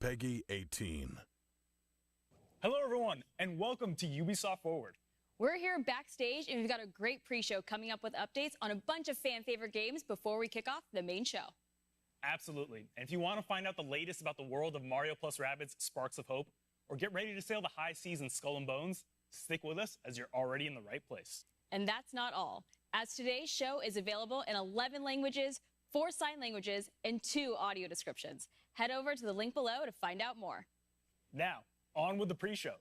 Peggy 18. Hello everyone, and welcome to Ubisoft Forward. We're here backstage, and we've got a great pre-show coming up with updates on a bunch of fan-favorite games before we kick off the main show. Absolutely. And if you want to find out the latest about the world of Mario plus Rabbids Sparks of Hope, or get ready to sail the high seas in Skull and Bones, stick with us as you're already in the right place. And that's not all, as today's show is available in 11 languages, 4 sign languages, and 2 audio descriptions. Head over to the link below to find out more. Now, on with the pre-show.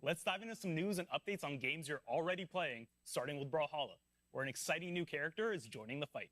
Let's dive into some news and updates on games you're already playing, starting with Brawlhalla, where an exciting new character is joining the fight.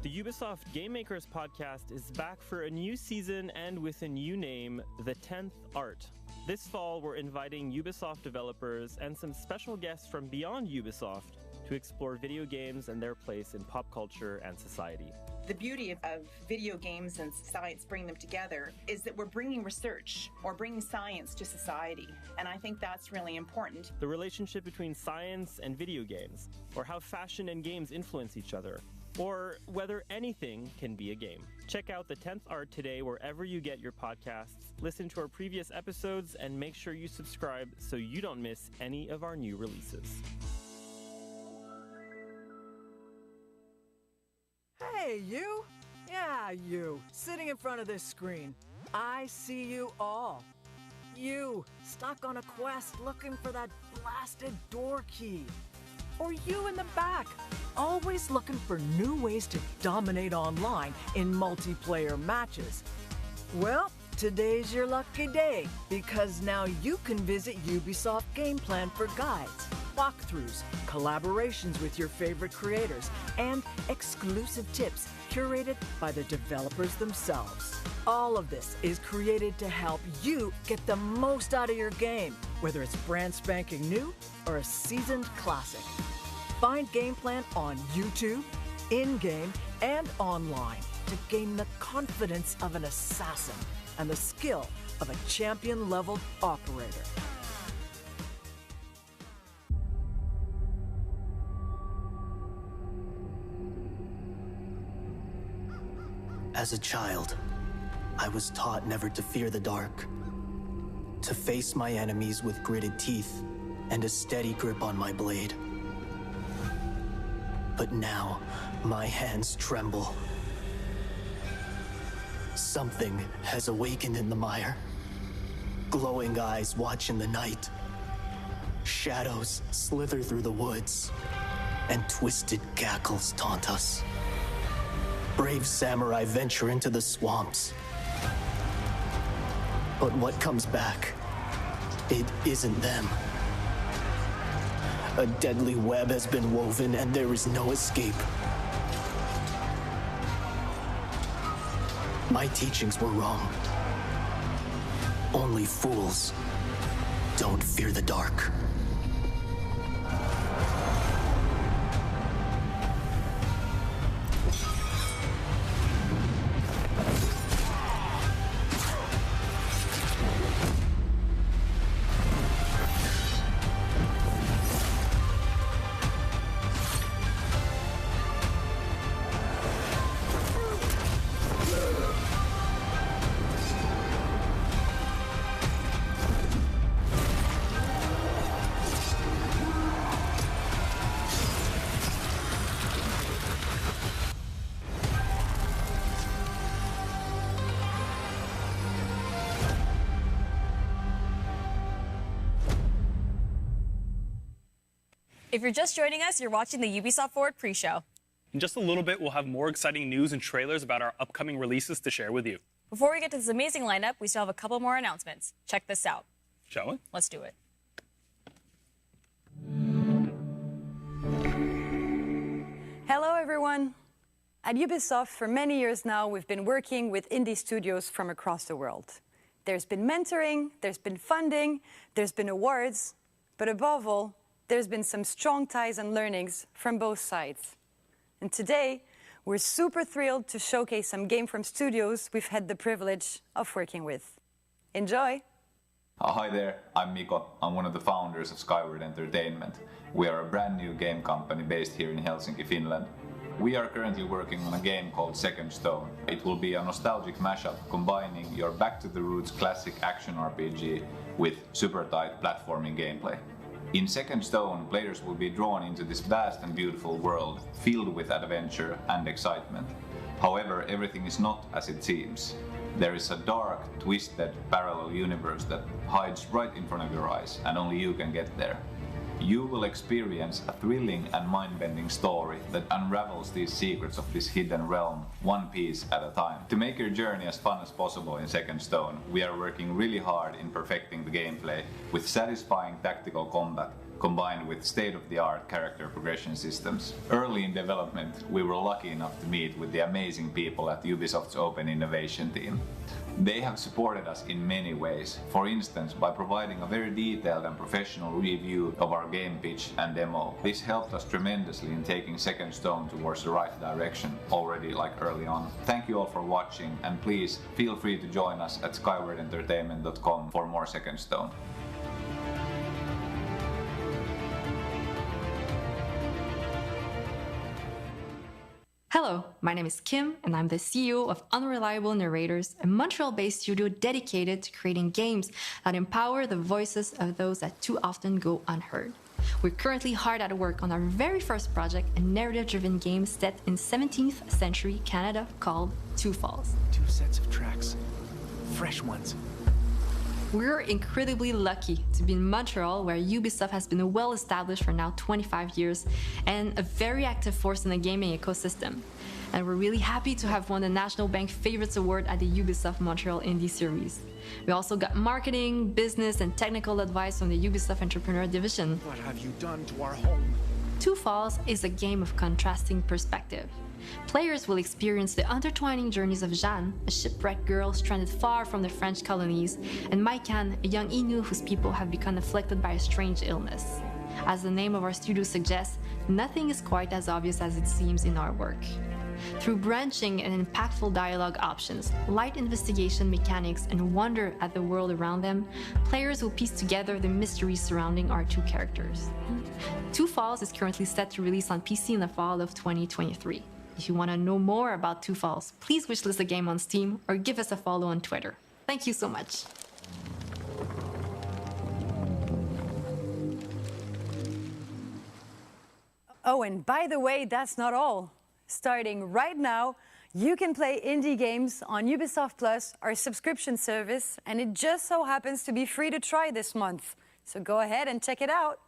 The Ubisoft Game Makers podcast is back for a new season and with a new name, The 10th Art. This fall, we're inviting Ubisoft developers and some special guests from beyond Ubisoft to explore video games and their place in pop culture and society. The beauty of video games and science, bringing them together, is that we're bringing research or bringing science to society. And I think that's really important. The relationship between science and video games, or how fashion and games influence each other, or whether anything can be a game. Check out The 10th Art today wherever you get your podcasts, listen to our previous episodes, and make sure you subscribe so you don't miss any of our new releases. Hey, you! Yeah, you, sitting in front of this screen. I see you all. You, stuck on a quest looking for that blasted door key. Or you in the back, always looking for new ways to dominate online in multiplayer matches. Well, today's your lucky day, because now you can visit Ubisoft Game Plan for guides, walkthroughs, collaborations with your favorite creators, and exclusive tips curated by the developers themselves. All of this is created to help you get the most out of your game, whether it's brand spanking new or a seasoned classic. Find Game Plan on YouTube, in-game, and online to gain the confidence of an assassin and the skill of a champion-leveled operator. As a child, I was taught never to fear the dark, to face my enemies with gritted teeth and a steady grip on my blade. But now, my hands tremble. Something has awakened in the mire. Glowing eyes watch in the night. Shadows slither through the woods, and twisted cackles taunt us. Brave samurai venture into the swamps. But what comes back? It isn't them. A deadly web has been woven, and there is no escape. My teachings were wrong. Only fools don't fear the dark. If you're just joining us, you're watching the Ubisoft Forward pre-show. In just a little bit, we'll have more exciting news and trailers about our upcoming releases to share with you. Before we get to this amazing lineup, we still have a couple more announcements. Check this out. Shall we? Let's do it. Hello, everyone. At Ubisoft, for many years now, we've been working with indie studios from across the world. There's been mentoring, there's been funding, there's been awards, but above all, there's been some strong ties and learnings from both sides. And today, we're super thrilled to showcase some games from studios we've had the privilege of working with. Enjoy! Hi there, I'm Miko. I'm one of the founders of Skyward Entertainment. We are a brand new game company based here in Helsinki, Finland. We are currently working on a game called Second Stone. It will be a nostalgic mashup combining your back-to-the-roots classic action RPG with super tight platforming gameplay. In Second Stone, players will be drawn into this vast and beautiful world filled with adventure and excitement. However, everything is not as it seems. There is a dark, twisted, parallel universe that hides right in front of your eyes, and only you can get there. You will experience a thrilling and mind-bending story that unravels these secrets of this hidden realm, one piece at a time. To make your journey as fun as possible in Second Stone, we are working really hard in perfecting the gameplay with satisfying tactical combat, combined with state-of-the-art character progression systems. Early in development, we were lucky enough to meet with the amazing people at Ubisoft's Open Innovation team. They have supported us in many ways, for instance by providing a very detailed and professional review of our game pitch and demo. This helped us tremendously in taking Second Stone towards the right direction already early on. Thank you all for watching, and please feel free to join us at skywardentertainment.com for more Second Stone. Hello, my name is Kim, and I'm the CEO of Unreliable Narrators, a Montreal-based studio dedicated to creating games that empower the voices of those that too often go unheard. We're currently hard at work on our very first project, a narrative-driven game set in 17th century Canada called Two Falls. 2 sets of tracks. Fresh ones. We're incredibly lucky to be in Montreal, where Ubisoft has been well established for now 25 years and a very active force in the gaming ecosystem. And we're really happy to have won the National Bank Favorites Award at the Ubisoft Montreal Indie Series. We also got marketing, business, and technical advice from the Ubisoft Entrepreneur Division. What have you done to our home? Two Falls is a game of contrasting perspective. Players will experience the intertwining journeys of Jeanne, a shipwrecked girl stranded far from the French colonies, and Maikan, a young Innu whose people have become afflicted by a strange illness. As the name of our studio suggests, nothing is quite as obvious as it seems in our work. Through branching and impactful dialogue options, light investigation mechanics, and wonder at the world around them, players will piece together the mysteries surrounding our two characters. Two Falls is currently set to release on PC in the fall of 2023. If you want to know more about Two Falls, please wishlist the game on Steam or give us a follow on Twitter. Thank you so much. Oh, and by the way, that's not all. Starting right now, you can play indie games on Ubisoft Plus, our subscription service, and it just so happens to be free to try this month. So go ahead and check it out.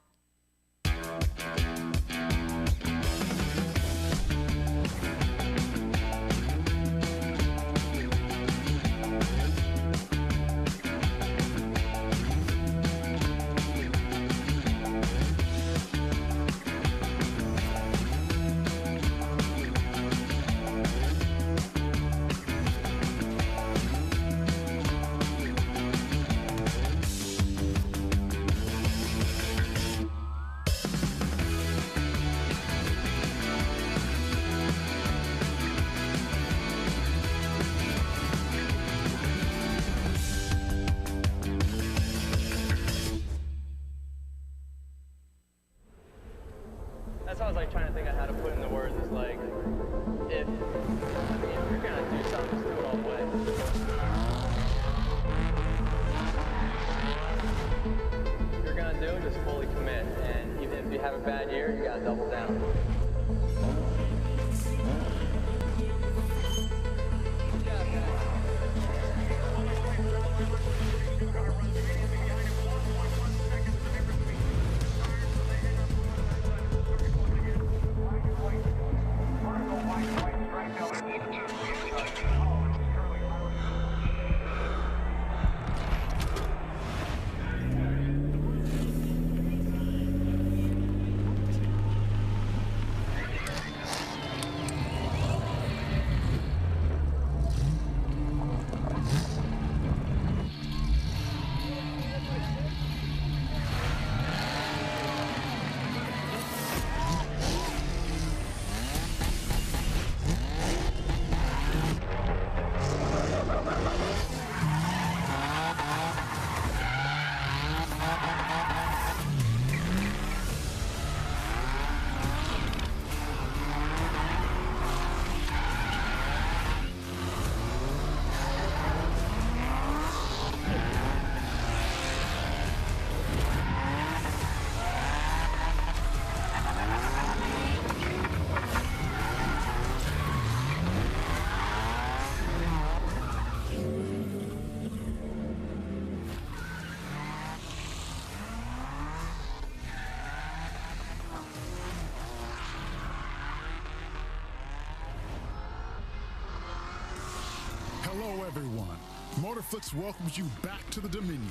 Hello, everyone. Motorflix welcomes you back to the Dominion.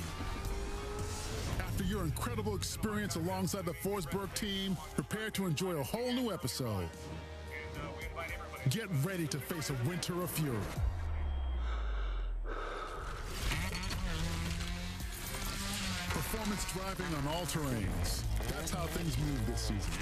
After your incredible experience alongside the Forsberg team, prepare to enjoy a whole new episode. Get ready to face a winter of fury. Performance driving on all terrains. That's how things move this season.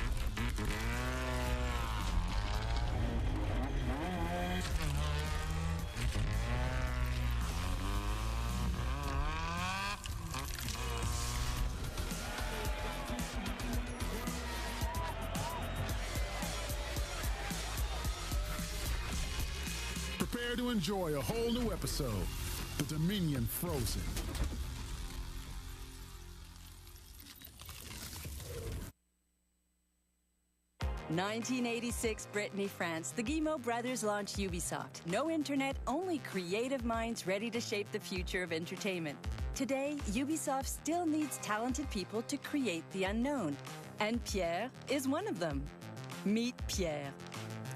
Prepare to enjoy a whole new episode, The Dominion Frozen. In 1986, Brittany, France, the Guillemot brothers launched Ubisoft. No internet, only creative minds ready to shape the future of entertainment. Today, Ubisoft still needs talented people to create the unknown. And Pierre is one of them. Meet Pierre.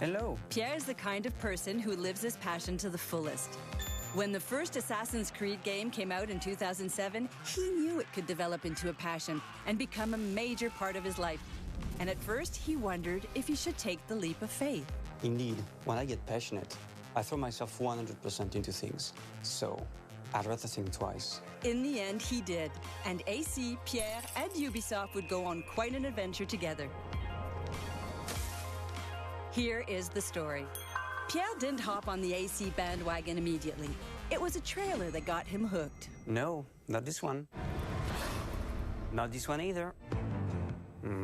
Hello. Pierre is the kind of person who lives his passion to the fullest. When the first Assassin's Creed game came out in 2007, he knew it could develop into a passion and become a major part of his life. And at first, he wondered if he should take the leap of faith. Indeed, when I get passionate, I throw myself 100% into things. So, I'd rather think twice. In the end, he did. And AC, Pierre, and Ubisoft would go on quite an adventure together. Here is the story. Pierre didn't hop on the AC bandwagon immediately. It was a trailer that got him hooked. No, not this one. Not this one either.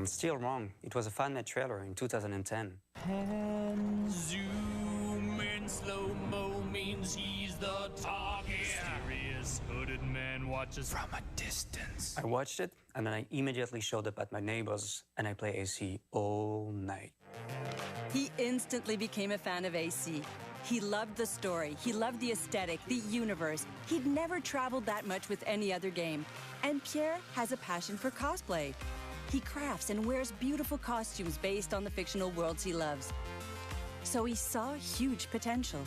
Still wrong. It was a fan-made trailer in 2010. Pan zoom in slow-mo means he's the target. Mysterious hooded man watches from a distance. I watched it, and then I immediately showed up at my neighbor's, and I play AC all night. He instantly became a fan of AC. He loved the story, he loved the aesthetic, the universe. He'd never traveled that much with any other game. And Pierre has a passion for cosplay. He crafts and wears beautiful costumes based on the fictional worlds he loves. So he saw huge potential.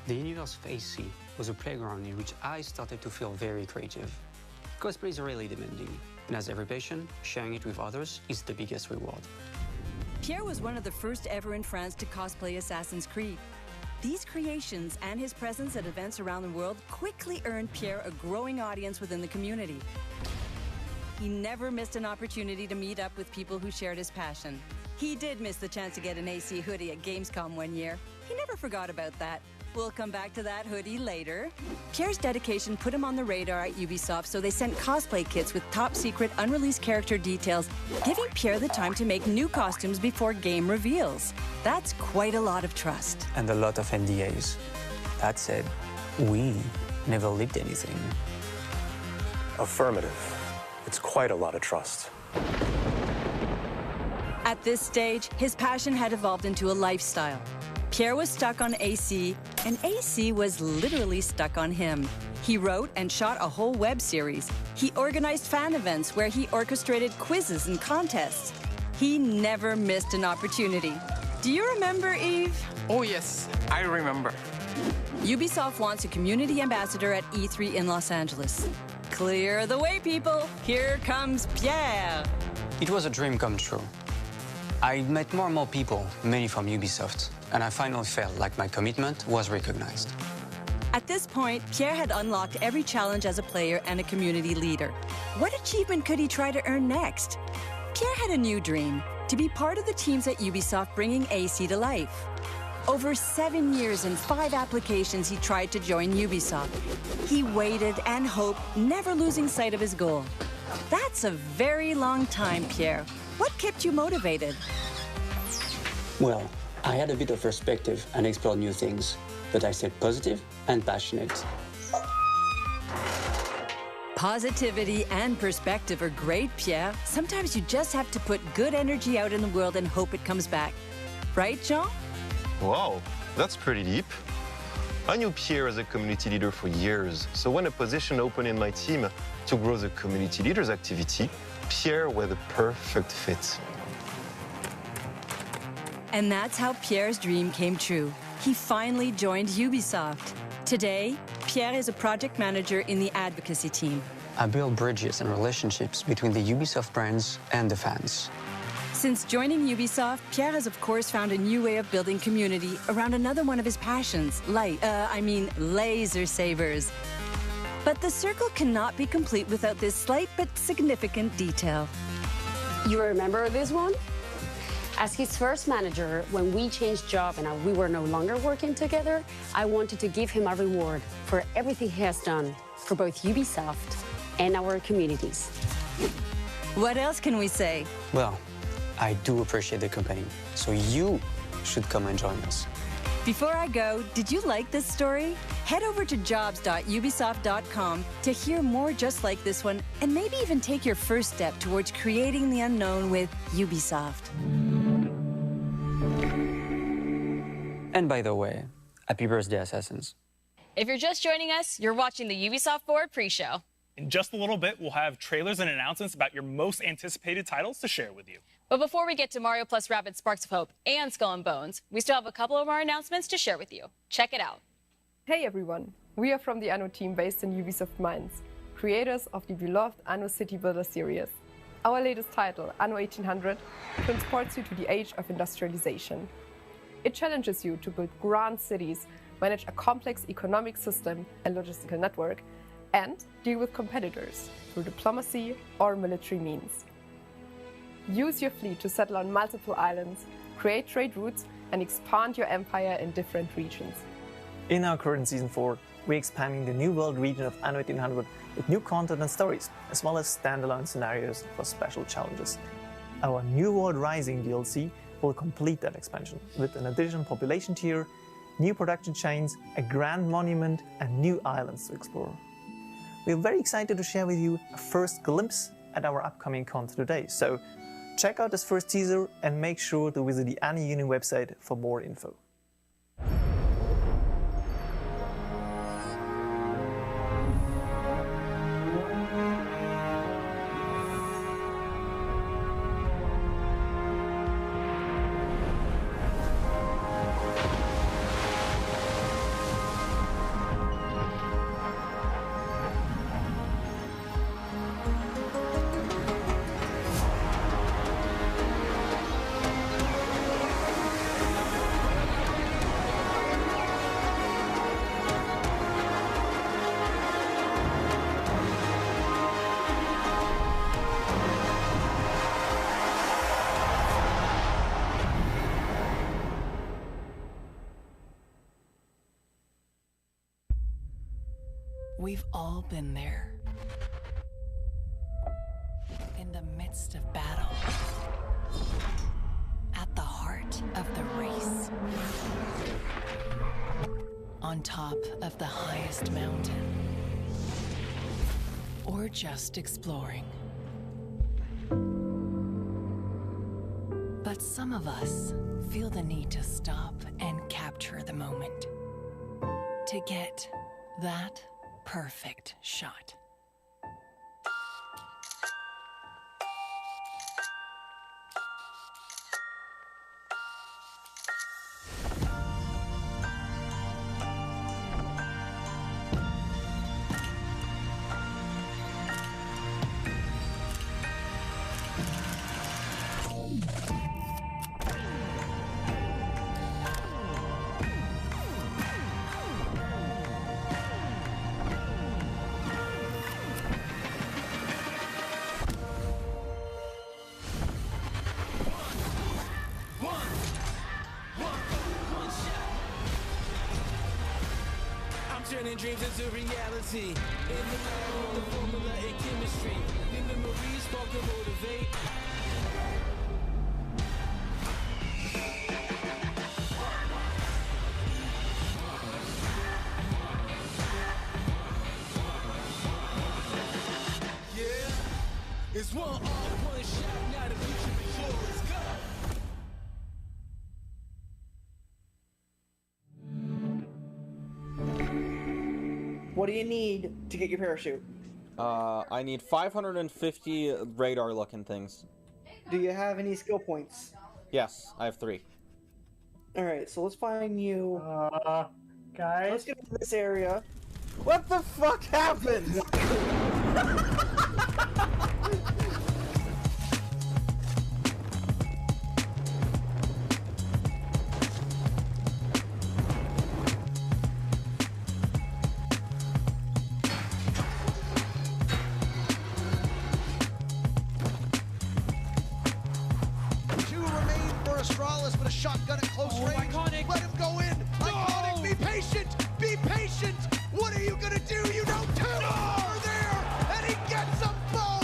The universe of AC was a playground in which I started to feel very creative. Cosplay is really demanding, and as every passion, sharing it with others is the biggest reward. Pierre was one of the first ever in France to cosplay Assassin's Creed. These creations and his presence at events around the world quickly earned Pierre a growing audience within the community. He never missed an opportunity to meet up with people who shared his passion. He did miss the chance to get an AC hoodie at Gamescom one year. He never forgot about that. We'll come back to that hoodie later. Pierre's dedication put him on the radar at Ubisoft, so they sent cosplay kits with top-secret, unreleased character details, giving Pierre the time to make new costumes before game reveals. That's quite a lot of trust. And a lot of NDAs. That said, we never leaked anything. Affirmative. It's quite a lot of trust. At this stage, his passion had evolved into a lifestyle. Pierre was stuck on AC, and AC was literally stuck on him. He wrote and shot a whole web series. He organized fan events where he orchestrated quizzes and contests. He never missed an opportunity. Do you remember, Yves? Oh, yes, I remember. Ubisoft wants a community ambassador at E3 in Los Angeles. Clear the way, people. Here comes Pierre. It was a dream come true. I met more and more people, many from Ubisoft, and I finally felt like my commitment was recognized. At this point, Pierre had unlocked every challenge as a player and a community leader. What achievement could he try to earn next? Pierre had a new dream, to be part of the teams at Ubisoft bringing AC to life. Over 7 years and 5 applications, he tried to join Ubisoft. He waited and hoped, never losing sight of his goal. That's a very long time, Pierre. What kept you motivated? Well, I had a bit of perspective and explored new things, but I stayed positive and passionate. Positivity and perspective are great, Pierre. Sometimes you just have to put good energy out in the world and hope it comes back. Right, Jean? Wow, that's pretty deep. I knew Pierre as a community leader for years, so when a position opened in my team to grow the community leader's activity, Pierre was the perfect fit. And that's how Pierre's dream came true. he finally joined Ubisoft. Today, Pierre is a project manager in the advocacy team. I build bridges and relationships between the Ubisoft brands and the fans. Since joining Ubisoft, Pierre has of course found a new way of building community around another one of his passions, laser sabers. But the circle cannot be complete without this slight but significant detail. You remember this one? As his first manager, when we changed job and we were no longer working together, I wanted to give him a reward for everything he has done for both Ubisoft and our communities. What else can we say? Well, I do appreciate the company, so you should come and join us. Before I go, did you like this story? Head over to jobs.ubisoft.com to hear more just like this one, and maybe even take your first step towards creating the unknown with Ubisoft. And by the way, happy birthday, Assassins. If you're just joining us, you're watching the Ubisoft Forward pre-show. In just a little bit, we'll have trailers and announcements about your most anticipated titles to share with you. But before we get to Mario plus Rabbids Sparks of Hope and Skull and Bones, we still have a couple of our announcements to share with you. Check it out. Hey everyone, we are from the Anno team based in Ubisoft Mainz, creators of the beloved Anno City Builder series. Our latest title, Anno 1800, transports you to the age of industrialization. It challenges you to build grand cities, manage a complex economic system and logistical network, and deal with competitors through diplomacy or military means. Use your fleet to settle on multiple islands, create trade routes, and expand your empire in different regions. In our current Season 4, we're expanding the New World region of Anno 1800 with new content and stories, as well as standalone scenarios for special challenges. Our New World Rising DLC will complete that expansion with an additional population tier, new production chains, a grand monument, and new islands to explore. We're very excited to share with you a first glimpse at our upcoming content today, so check out this first teaser and make sure to visit the Anno Union website for more info. We've all been there. In the midst of battle. At the heart of the race. On top of the highest mountain. Or just exploring. But some of us feel the need to stop and capture the moment. To get that perfect shot. Turning dreams into reality. In the lab with the formula and chemistry. The memories spark and motivate. Yeah, it's one shot, now the future is yours. Go! What do you need to get your parachute? I need 550 radar-looking things. Do you have any skill points? Yes, I have 3. Alright, so let's find you. Guys? Let's get into this area. What the fuck happened? Astralis with a shotgun at close range. Iconic. Let him go in. No! Iconic, be patient. Be patient. What are you gonna do? You know two are there, and he gets a bow.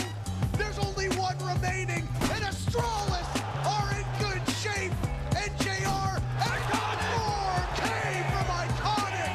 There's only one remaining, and Astralis are in good shape. And JR and more came from Iconic.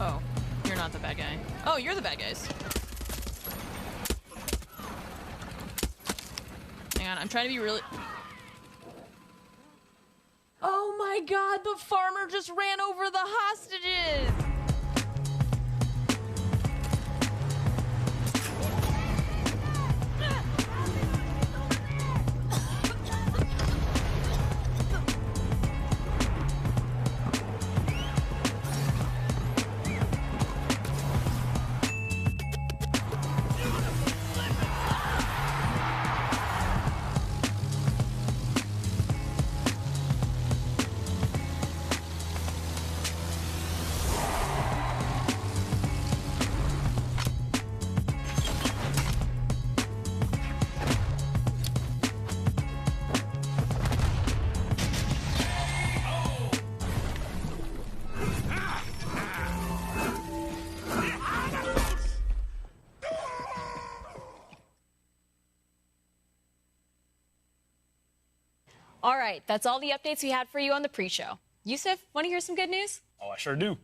Oh, you're not the bad guy. Oh, you're the bad guys. Hang on, I'm trying to be really... Oh my god, the farmer just ran over the hostages! All right, that's all the updates we had for you on the pre-show. Yusuf, want to hear some good news? Oh, I sure do.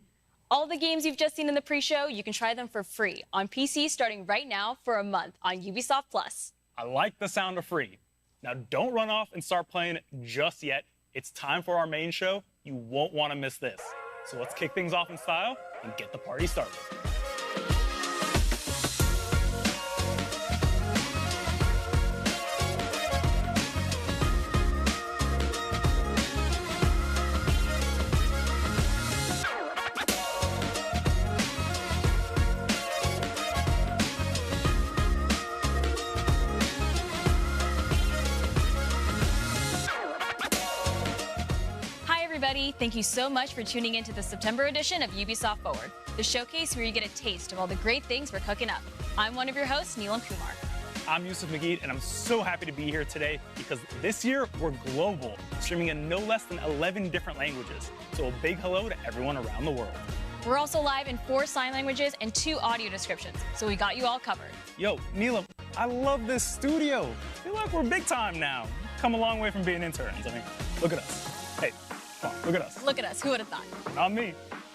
All the games you've just seen in the pre-show, you can try them for free on PC starting right now for a month on Ubisoft Plus. I like the sound of free. Now, don't run off and start playing just yet. It's time for our main show. You won't want to miss this. So let's kick things off in style and get the party started. Thank you so much for tuning in to the September edition of Ubisoft Forward, the showcase where you get a taste of all the great things we're cooking up. I'm one of your hosts, Neelam Kumar. I'm Yusuf Magid, and I'm so happy to be here today because this year we're global, streaming in no less than 11 different languages. So a big hello to everyone around the world. We're also live in 4 sign languages and 2 audio descriptions, so we got you all covered. Yo, Neelam, I love this studio. I feel like we're big time now. Come a long way from being interns. I mean, look at us. Hey. Come on, look at us. Look at us. Who would have thought? Not me.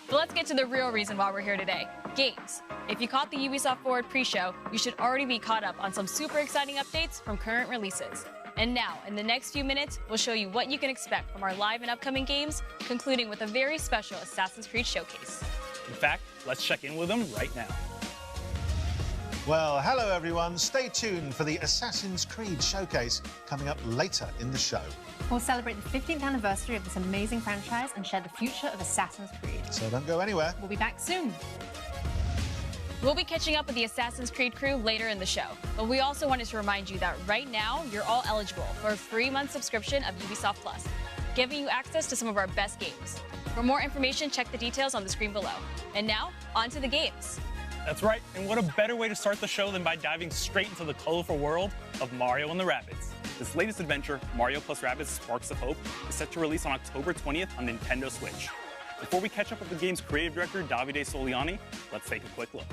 But let's get to the real reason why we're here today. Games. If you caught the Ubisoft Forward pre-show, you should already be caught up on some super exciting updates from current releases. And now, in the next few minutes, we'll show you what you can expect from our live and upcoming games, concluding with a very special Assassin's Creed showcase. In fact, let's check in with them right now. Well, hello everyone. Stay tuned for the Assassin's Creed showcase coming up later in the show. We'll celebrate the 15th anniversary of this amazing franchise and share the future of Assassin's Creed. So don't go anywhere. We'll be back soon. We'll be catching up with the Assassin's Creed crew later in the show, but we also wanted to remind you that right now, you're all eligible for a free month subscription of Ubisoft Plus, giving you access to some of our best games. For more information, check the details on the screen below. And now, on to the games. That's right, and what a better way to start the show than by diving straight into the colorful world of Mario and the Rabbids. This latest adventure, Mario plus Rabbids Sparks of Hope, is set to release on October 20th on Nintendo Switch. Before we catch up with the game's creative director, Davide Soliani, let's take a quick look.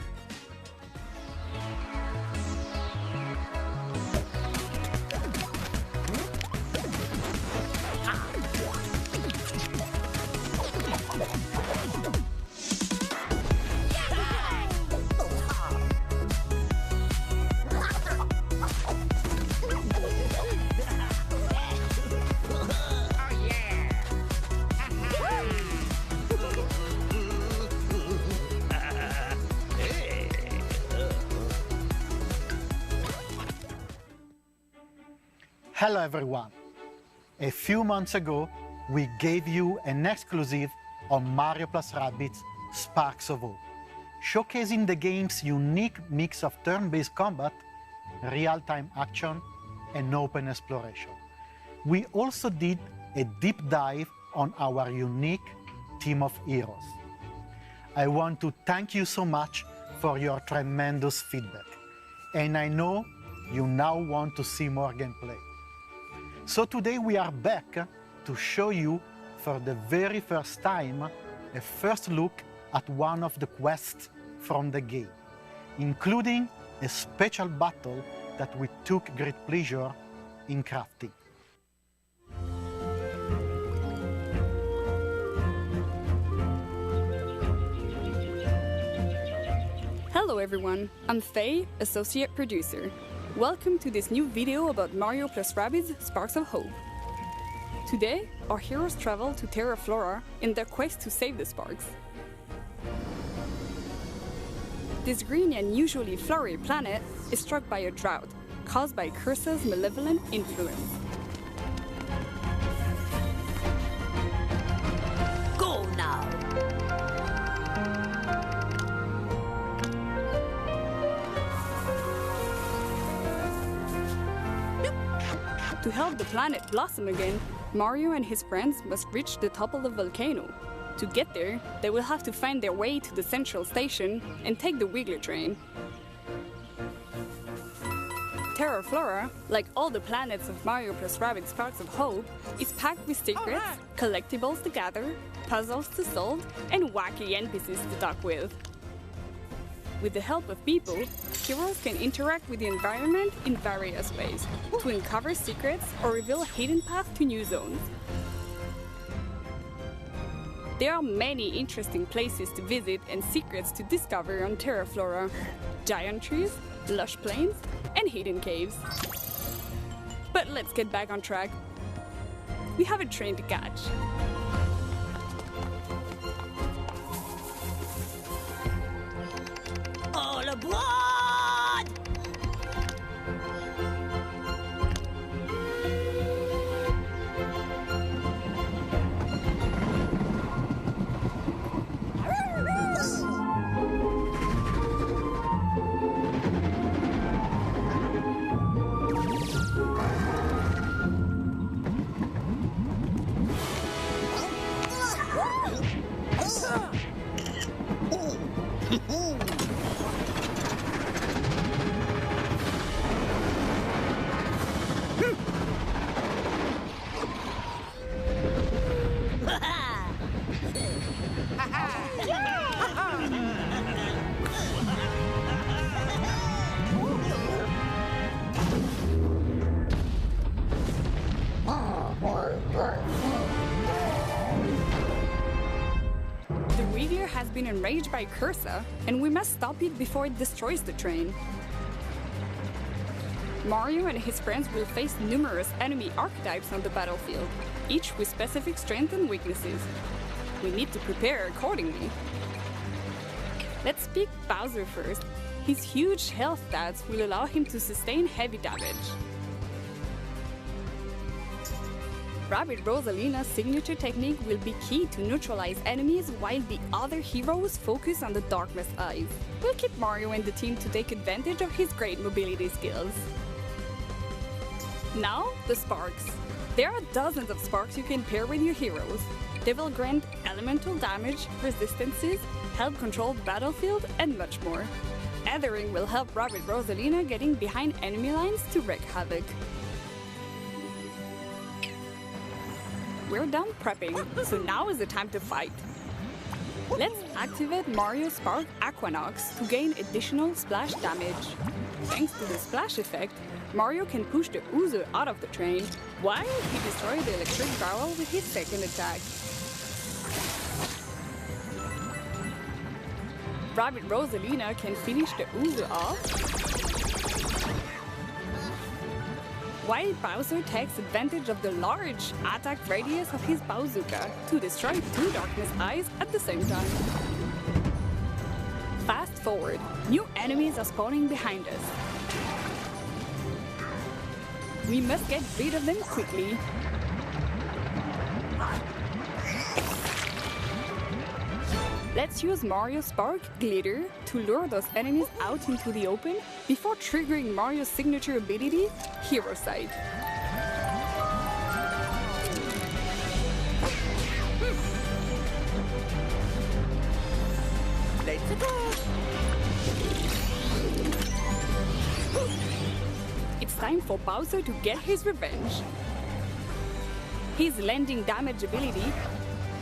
Hello everyone. A few months ago, we gave you an exclusive on Mario + Rabbids Sparks of Hope, showcasing the game's unique mix of turn-based combat, real-time action, and open exploration. We also did a deep dive on our unique team of heroes. I want to thank you so much for your tremendous feedback, and I know you now want to see more gameplay. So today we are back to show you for the very first time a first look at one of the quests from the game, including a special battle that we took great pleasure in crafting. Hello everyone, I'm Faye, Associate Producer. Welcome to this new video about Mario + Rabbids Sparks of Hope. Today, our heroes travel to Terra Flora in their quest to save the Sparks. This green and usually flowery planet is struck by a drought, caused by Cursa's malevolent influence. Go now! To help the planet blossom again, Mario and his friends must reach the top of the volcano. To get there, they will have to find their way to the central station and take the Wiggler train. Terra Flora, like all the planets of Mario + Rabbids Sparks of Hope, is packed with secrets, collectibles to gather, puzzles to solve, and wacky NPCs to talk with. With the help of people, heroes can interact with the environment in various ways to uncover secrets or reveal hidden paths to new zones. There are many interesting places to visit and secrets to discover on Terra Flora: giant trees, lush plains, and hidden caves. But let's get back on track. We have a train to catch. All aboard! The Wiggler has been enraged by Cursa, and we must stop it before it destroys the train. Mario and his friends will face numerous enemy archetypes on the battlefield, each with specific strengths and weaknesses. We need to prepare accordingly. Let's pick Bowser first. His huge health stats will allow him to sustain heavy damage. Rabbid Rosalina's signature technique will be key to neutralize enemies while the other heroes focus on the Darkness Eyes. We'll keep Mario and the team to take advantage of his great mobility skills. Now, the Sparks. There are dozens of Sparks you can pair with your heroes. They will grant elemental damage, resistances, help control the battlefield, and much more. Ethering will help Rabbid Rosalina getting behind enemy lines to wreak havoc. We're done prepping, so now is the time to fight. Let's activate Mario's Spark Aquanox to gain additional splash damage. Thanks to the splash effect, Mario can push the Uzo out of the train, while he destroys the electric barrel with his second attack. Rabbid Rosalina can finish the Uzo off, while Bowser takes advantage of the large attack radius of his bazooka to destroy two Darkness Eyes at the same time. Fast forward, new enemies are spawning behind us. we must get rid of them quickly. Let's use Mario's Spark Glitter to lure those enemies out into the open before triggering Mario's signature ability, Hero Sight. Let's go! It's time for Bowser to get his revenge. His landing damage ability,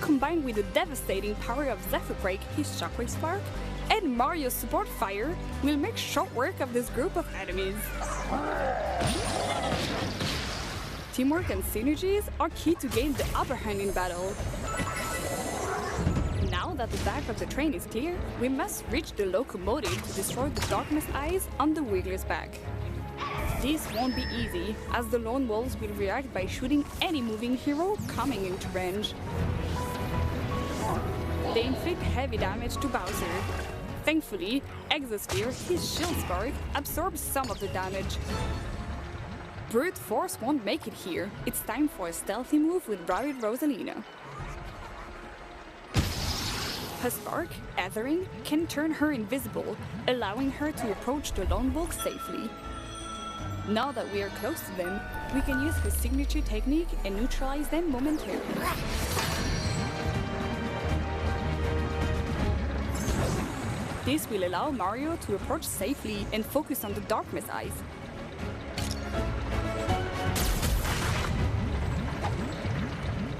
combined with the devastating power of Zephyr Break, his Shockwave Spark, and Mario's Support Fire, will make short work of this group of enemies. Teamwork and synergies are key to gain the upper hand in battle. Now that the back of the train is clear, we must reach the locomotive to destroy the Darkness Eyes on the Wiggler's back. This won't be easy, as the Lone Wolves will react by shooting any moving hero coming into range. They inflict heavy damage to Bowser. Thankfully, Exosphere, his Shield Spark, absorbs some of the damage. Brute Force won't make it here. It's time for a stealthy move with Rabbit Rosalina. Her Spark, Ethering, can turn her invisible, allowing her to approach the Lone Wolf safely. Now that we are close to them, we can use her signature technique and neutralize them momentarily. This will allow Mario to approach safely and focus on the Darkness Eyes.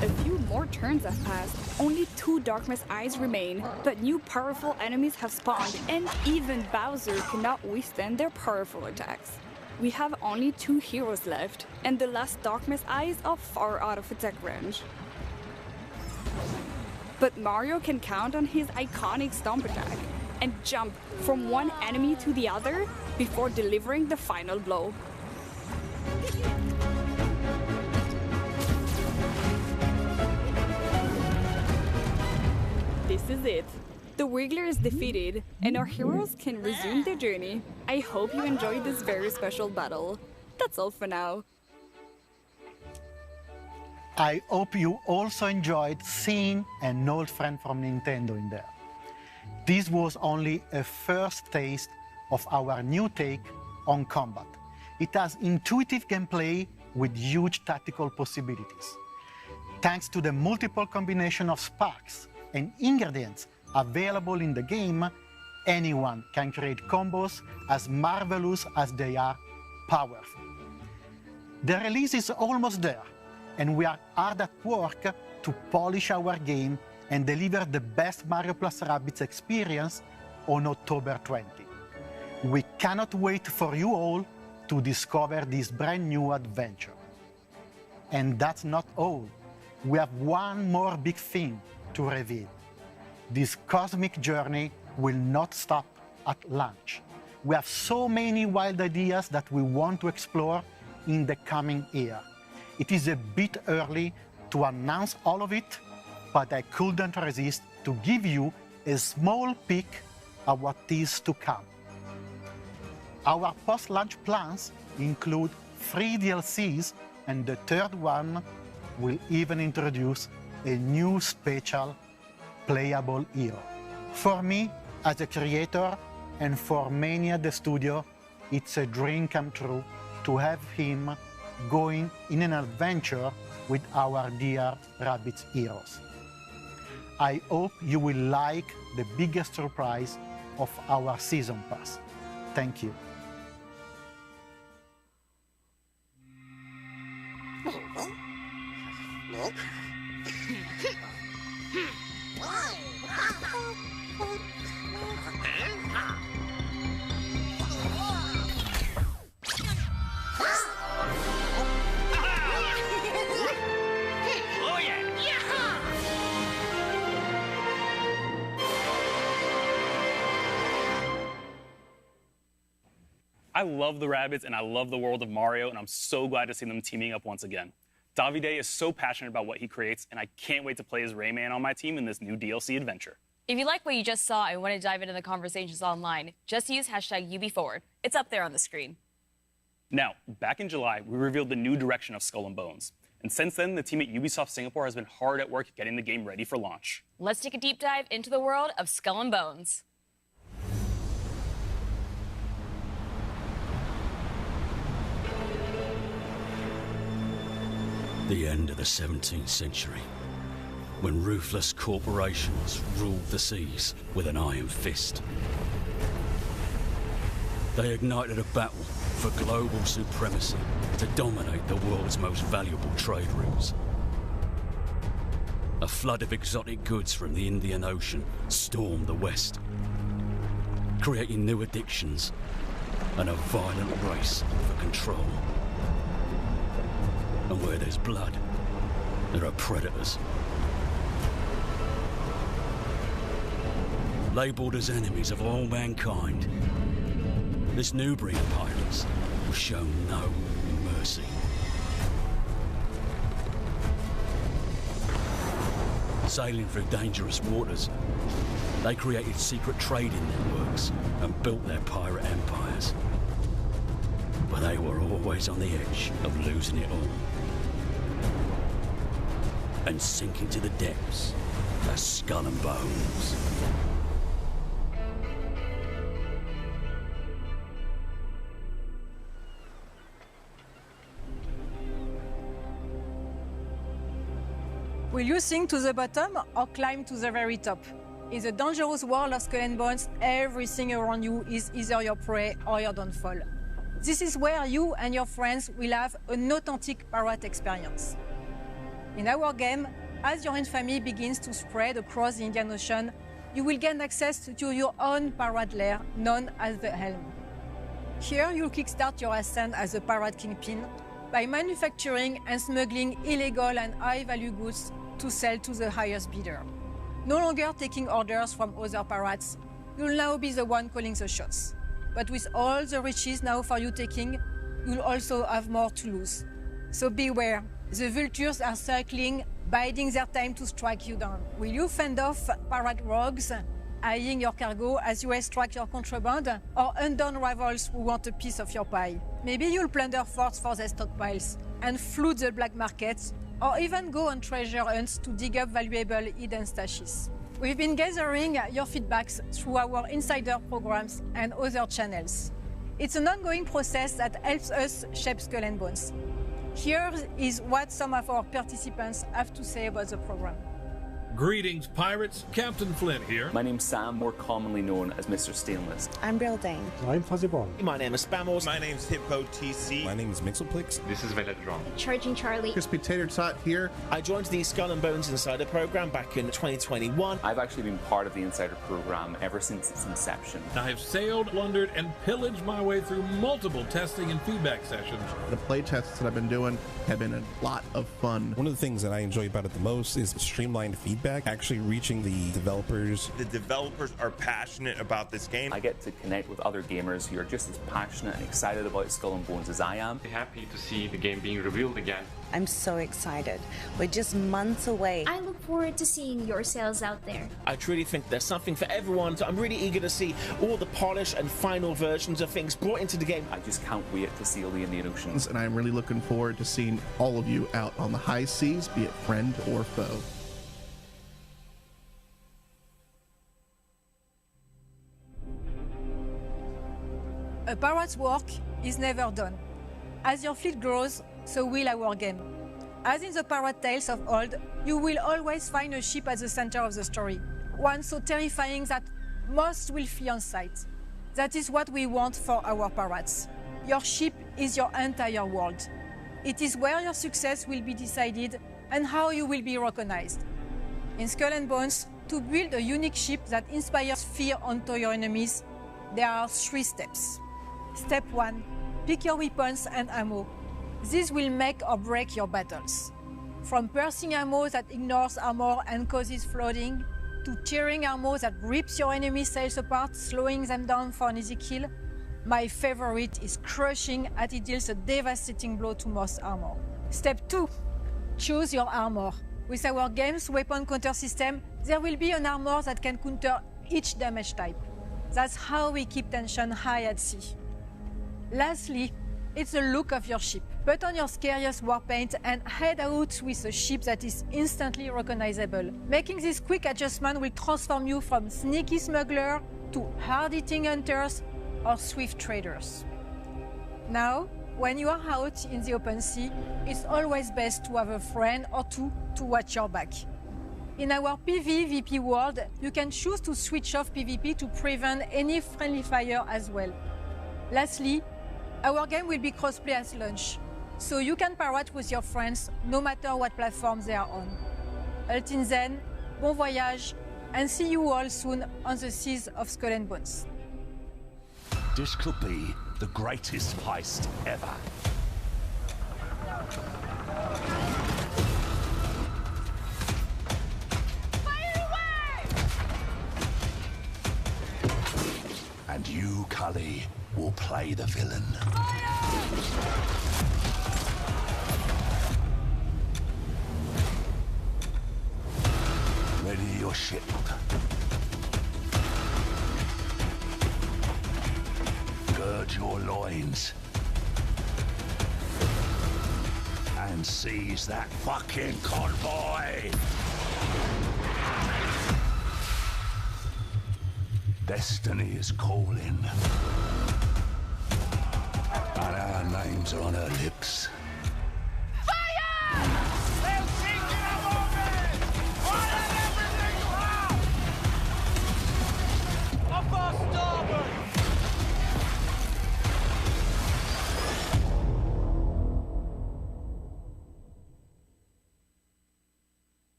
A few more turns have passed. Only 2 Darkness Eyes remain, but new powerful enemies have spawned, and even Bowser cannot withstand their powerful attacks. We have only 2 heroes left, and the last Darkness Eyes are far out of attack range. But Mario can count on his iconic Stomp attack and jump from one enemy to the other before delivering the final blow. This is it. The Wiggler is defeated, and our heroes can resume their journey. I hope you enjoyed this very special battle. That's all for now. I hope you also enjoyed seeing an old friend from Nintendo in there. This was only a first taste of our new take on combat. It has intuitive gameplay with huge tactical possibilities. Thanks to the multiple combination of sparks and ingredients available in the game, anyone can create combos as marvelous as they are powerful. The release is almost there, and we are hard at work to polish our game and deliver the best Mario + Rabbids experience on October 20. We cannot wait for you all to discover this brand new adventure. And that's not all. We have one more big thing to reveal. This cosmic journey will not stop at launch. We have so many wild ideas that we want to explore in the coming year. It is a bit early to announce all of it, but I couldn't resist to give you a small peek at what is to come. Our post-launch plans include 3 DLCs, and the third one will even introduce a new special playable hero. For me, as a creator, and for many at the studio, it's a dream come true to have him going in an adventure with our dear Rabbids heroes. I hope you will like the biggest surprise of our season pass. Thank you. I love the Rabbids and I love the world of Mario, and I'm so glad to see them teaming up once again. Davide is so passionate about what he creates, and I can't wait to play as Rayman on my team in this new DLC adventure. If you like what you just saw and want to dive into the conversations online, just use #UbiForward. It's up there on the screen. Now, back in July, we revealed the new direction of Skull and Bones. And since then, the team at Ubisoft Singapore has been hard at work getting the game ready for launch. Let's take a deep dive into the world of Skull and Bones. The end of the 17th century, when ruthless corporations ruled the seas with an iron fist. They ignited a battle for global supremacy to dominate the world's most valuable trade routes. A flood of exotic goods from the Indian Ocean stormed the West, creating new addictions and a violent race for control. And where there's blood, there are predators. Labelled as enemies of all mankind, this new breed of pirates was shown no mercy. Sailing through dangerous waters, they created secret trading networks and built their pirate empires. But they were always on the edge of losing it all and sinking to the depths as Skull and Bones. Will you sink to the bottom or climb to the very top? In the dangerous world of Skull and Bones, everything around you is either your prey or your downfall. This is where you and your friends will have an authentic pirate experience. In our game, as your infamy begins to spread across the Indian Ocean, you will gain access to your own pirate lair, known as the Helm. Here, you'll kickstart your ascent as a pirate kingpin by manufacturing and smuggling illegal and high-value goods to sell to the highest bidder. No longer taking orders from other pirates, you'll now be the one calling the shots. But with all the riches now for you taking, you'll also have more to lose. So beware, the vultures are circling, biding their time to strike you down. Will you fend off pirate rogues, eyeing your cargo as you extract your contraband, or undone rivals who want a piece of your pie? Maybe you'll plunder forts for their stockpiles and flood the black markets, or even go on treasure hunts to dig up valuable hidden stashes. We've been gathering your feedbacks through our insider programs and other channels. It's an ongoing process that helps us shape Skull and Bones. Here is what some of our participants have to say about the program. Greetings, pirates. Captain Flint here. My name's Sam, more commonly known as Mr. Stainless. I'm Brill Dane. I'm Fuzzy Bond. My name is Spamos. My name's Hippo TC. My name is Mixelplix. This is Veledron. Charging Charlie. Crispy Tater Tot here. I joined the Skull and Bones Insider program back in 2021. I've actually been part of the Insider program ever since its inception. I have sailed, plundered, and pillaged my way through multiple testing and feedback sessions. The play tests that I've been doing have been a lot of fun. One of the things that I enjoy about it the most is streamlined feedback, actually reaching the developers. The developers are passionate about this game. I get to connect with other gamers who are just as passionate and excited about Skull and Bones as I am. Happy to see the game being revealed again. I'm so excited. We're just months away. I look forward to seeing your sales out there. I truly think there's something for everyone, so I'm really eager to see all the polished and final versions of things brought into the game. I just can't wait to sail the Indian Ocean. And I'm really looking forward to seeing all of you out on the high seas, be it friend or foe. A pirate's work is never done. As your fleet grows, so will our game. As in the pirate tales of old, you will always find a ship at the center of the story, one so terrifying that most will flee on sight. That is what we want for our pirates. Your ship is your entire world. It is where your success will be decided and how you will be recognized. In Skull and Bones, to build a unique ship that inspires fear onto your enemies, there are 3 steps. Step 1. Pick your weapons and ammo. This will make or break your battles. From piercing ammo that ignores armor and causes flooding, to tearing ammo that rips your enemy sails apart, slowing them down for an easy kill, my favorite is crushing as it deals a devastating blow to most armor. Step 2. Choose your armor. With our game's weapon counter system, there will be an armor that can counter each damage type. That's how we keep tension high at sea. Lastly, it's the look of your ship. Put on your scariest war paint and head out with a ship that is instantly recognizable. Making this quick adjustment will transform you from sneaky smuggler to hard-hitting hunters or swift traders. Now, when you are out in the open sea, it's always best to have a friend or two to watch your back. In our PvVP world, you can choose to switch off PvP to prevent any friendly fire as well. Lastly, our game will be crossplay at launch, so you can pirate with your friends no matter what platform they are on. Until then, bon voyage, and see you all soon on the seas of Skull and Bones. This could be the greatest heist ever. And you, Cully, will play the villain. Ready your ship. Gird your loins. And seize that fucking convoy! Destiny is calling. And our names are on her lips.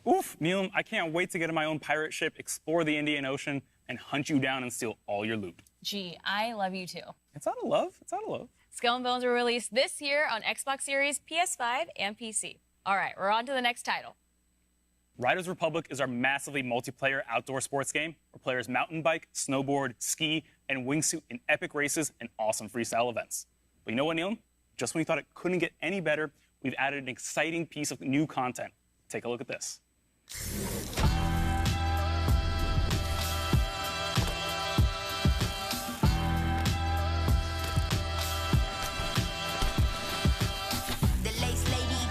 Oof, Neil, I can't wait to get in my own pirate ship, explore the Indian Ocean, and hunt you down and steal all your loot. Gee, I love you too. It's out of love. It's out of love. Skull and Bones were released this year on Xbox Series, PS5, and PC. All right, we're on to the next title. Riders Republic is our massively multiplayer outdoor sports game where players mountain bike, snowboard, ski, and wingsuit in epic races and awesome freestyle events. But you know what, Neil? Just when you thought it couldn't get any better, we've added an exciting piece of new content. Take a look at this.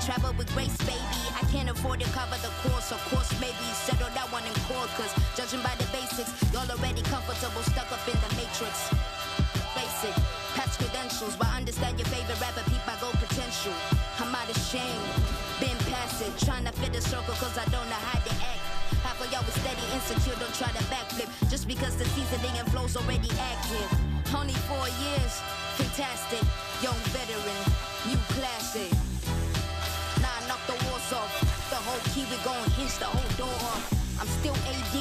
Travel with grace, baby. I can't afford to cover the course. Of course, maybe settle that one in court. Cause judging by the basics, y'all already comfortable, stuck up in the matrix. Basic, patch credentials, but understand your favorite rapper, peep my gold potential. I'm out of shame, been past it. Trying to fit the circle cause I don't know how to act. Half of y'all was steady, insecure, don't try to backflip. Just because the seasoning and flow's already active. Only 4 years, fantastic. Young veteran, new classic. Knock the walls off. The whole key, we gon' hinge the whole door off. I'm still AD,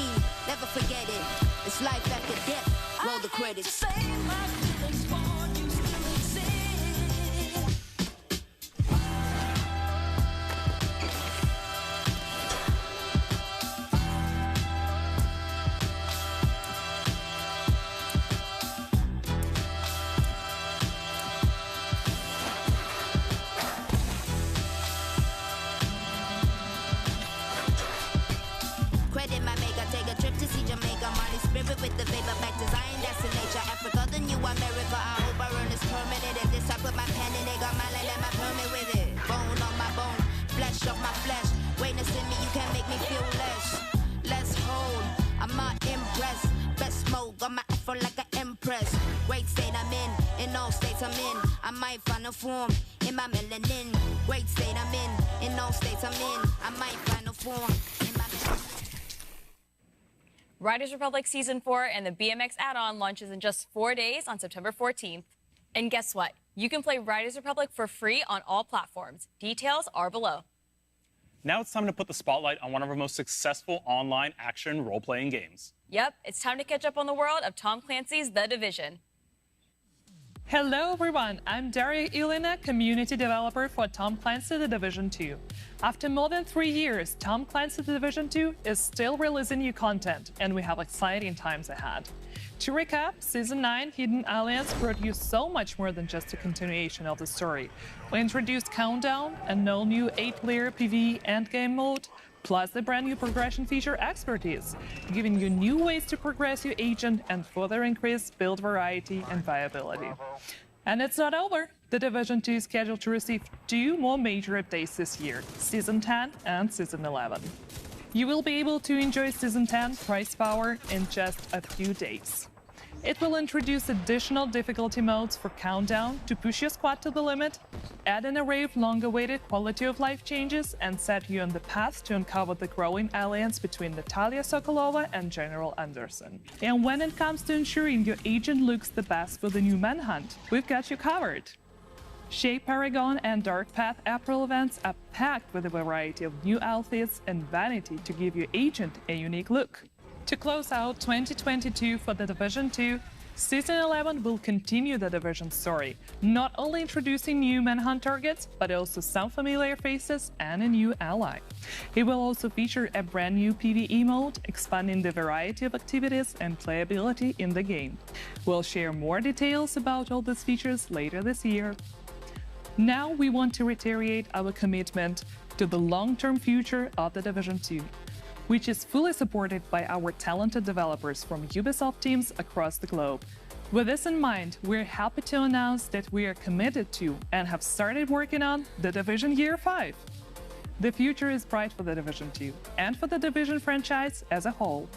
never forget it. It's life after death. Roll the credits. With the vapor back design, that's in nature. Africa, the new America. I hope I earn this permanent. And this I put my pen in it, got my land and my permit with it. Bone on my bone, flesh off my flesh. Greatness in me, you can't make me feel less. Let's hold, I'm not impressed. Best mode, got my effort like an empress. Great state I'm in all states I'm in. I might find a form in my melanin. Great state I'm in all states I'm in. I might find a form in my melanin. Riders Republic Season 4 and the BMX add-on launches in just 4 days on September 14th. And guess what? You can play Riders Republic for free on all platforms. Details are below. Now it's time to put the spotlight on one of our most successful online action role-playing games. Yep, it's time to catch up on the world of Tom Clancy's The Division. Hello everyone, I'm Daria Ilina, community developer for Tom Clancy The Division 2. After more than 3 years, Tom Clancy The Division 2 is still releasing new content, and we have exciting times ahead. To recap, Season 9 Hidden Alliance brought you so much more than just a continuation of the story. We introduced Countdown, an all-new 8-player PvE endgame mode, plus the brand new progression feature Expertise, giving you new ways to progress your agent and further increase build variety and viability. And it's not over. The Division 2 is scheduled to receive 2 more major updates this year, Season 10 and Season 11. You will be able to enjoy Season 10 price power in just a few days. It will introduce additional difficulty modes for Countdown to push your squad to the limit, add an array of long-awaited quality of life changes, and set you on the path to uncover the growing alliance between Natalia Sokolova and General Anderson. And when it comes to ensuring your agent looks the best for the new Manhunt, we've got you covered. Shape Paragon and Dark Path April events are packed with a variety of new outfits and vanity to give your agent a unique look. To close out 2022 for The Division 2, Season 11 will continue the Division story, not only introducing new Manhunt targets, but also some familiar faces and a new ally. It will also feature a brand new PvE mode, expanding the variety of activities and playability in the game. We'll share more details about all these features later this year. Now we want to reiterate our commitment to the long-term future of The Division 2. Which is fully supported by our talented developers from Ubisoft teams across the globe. With this in mind, we're happy to announce that we are committed to and have started working on The Division Year 5. The future is bright for The Division 2 and for the Division franchise as a whole.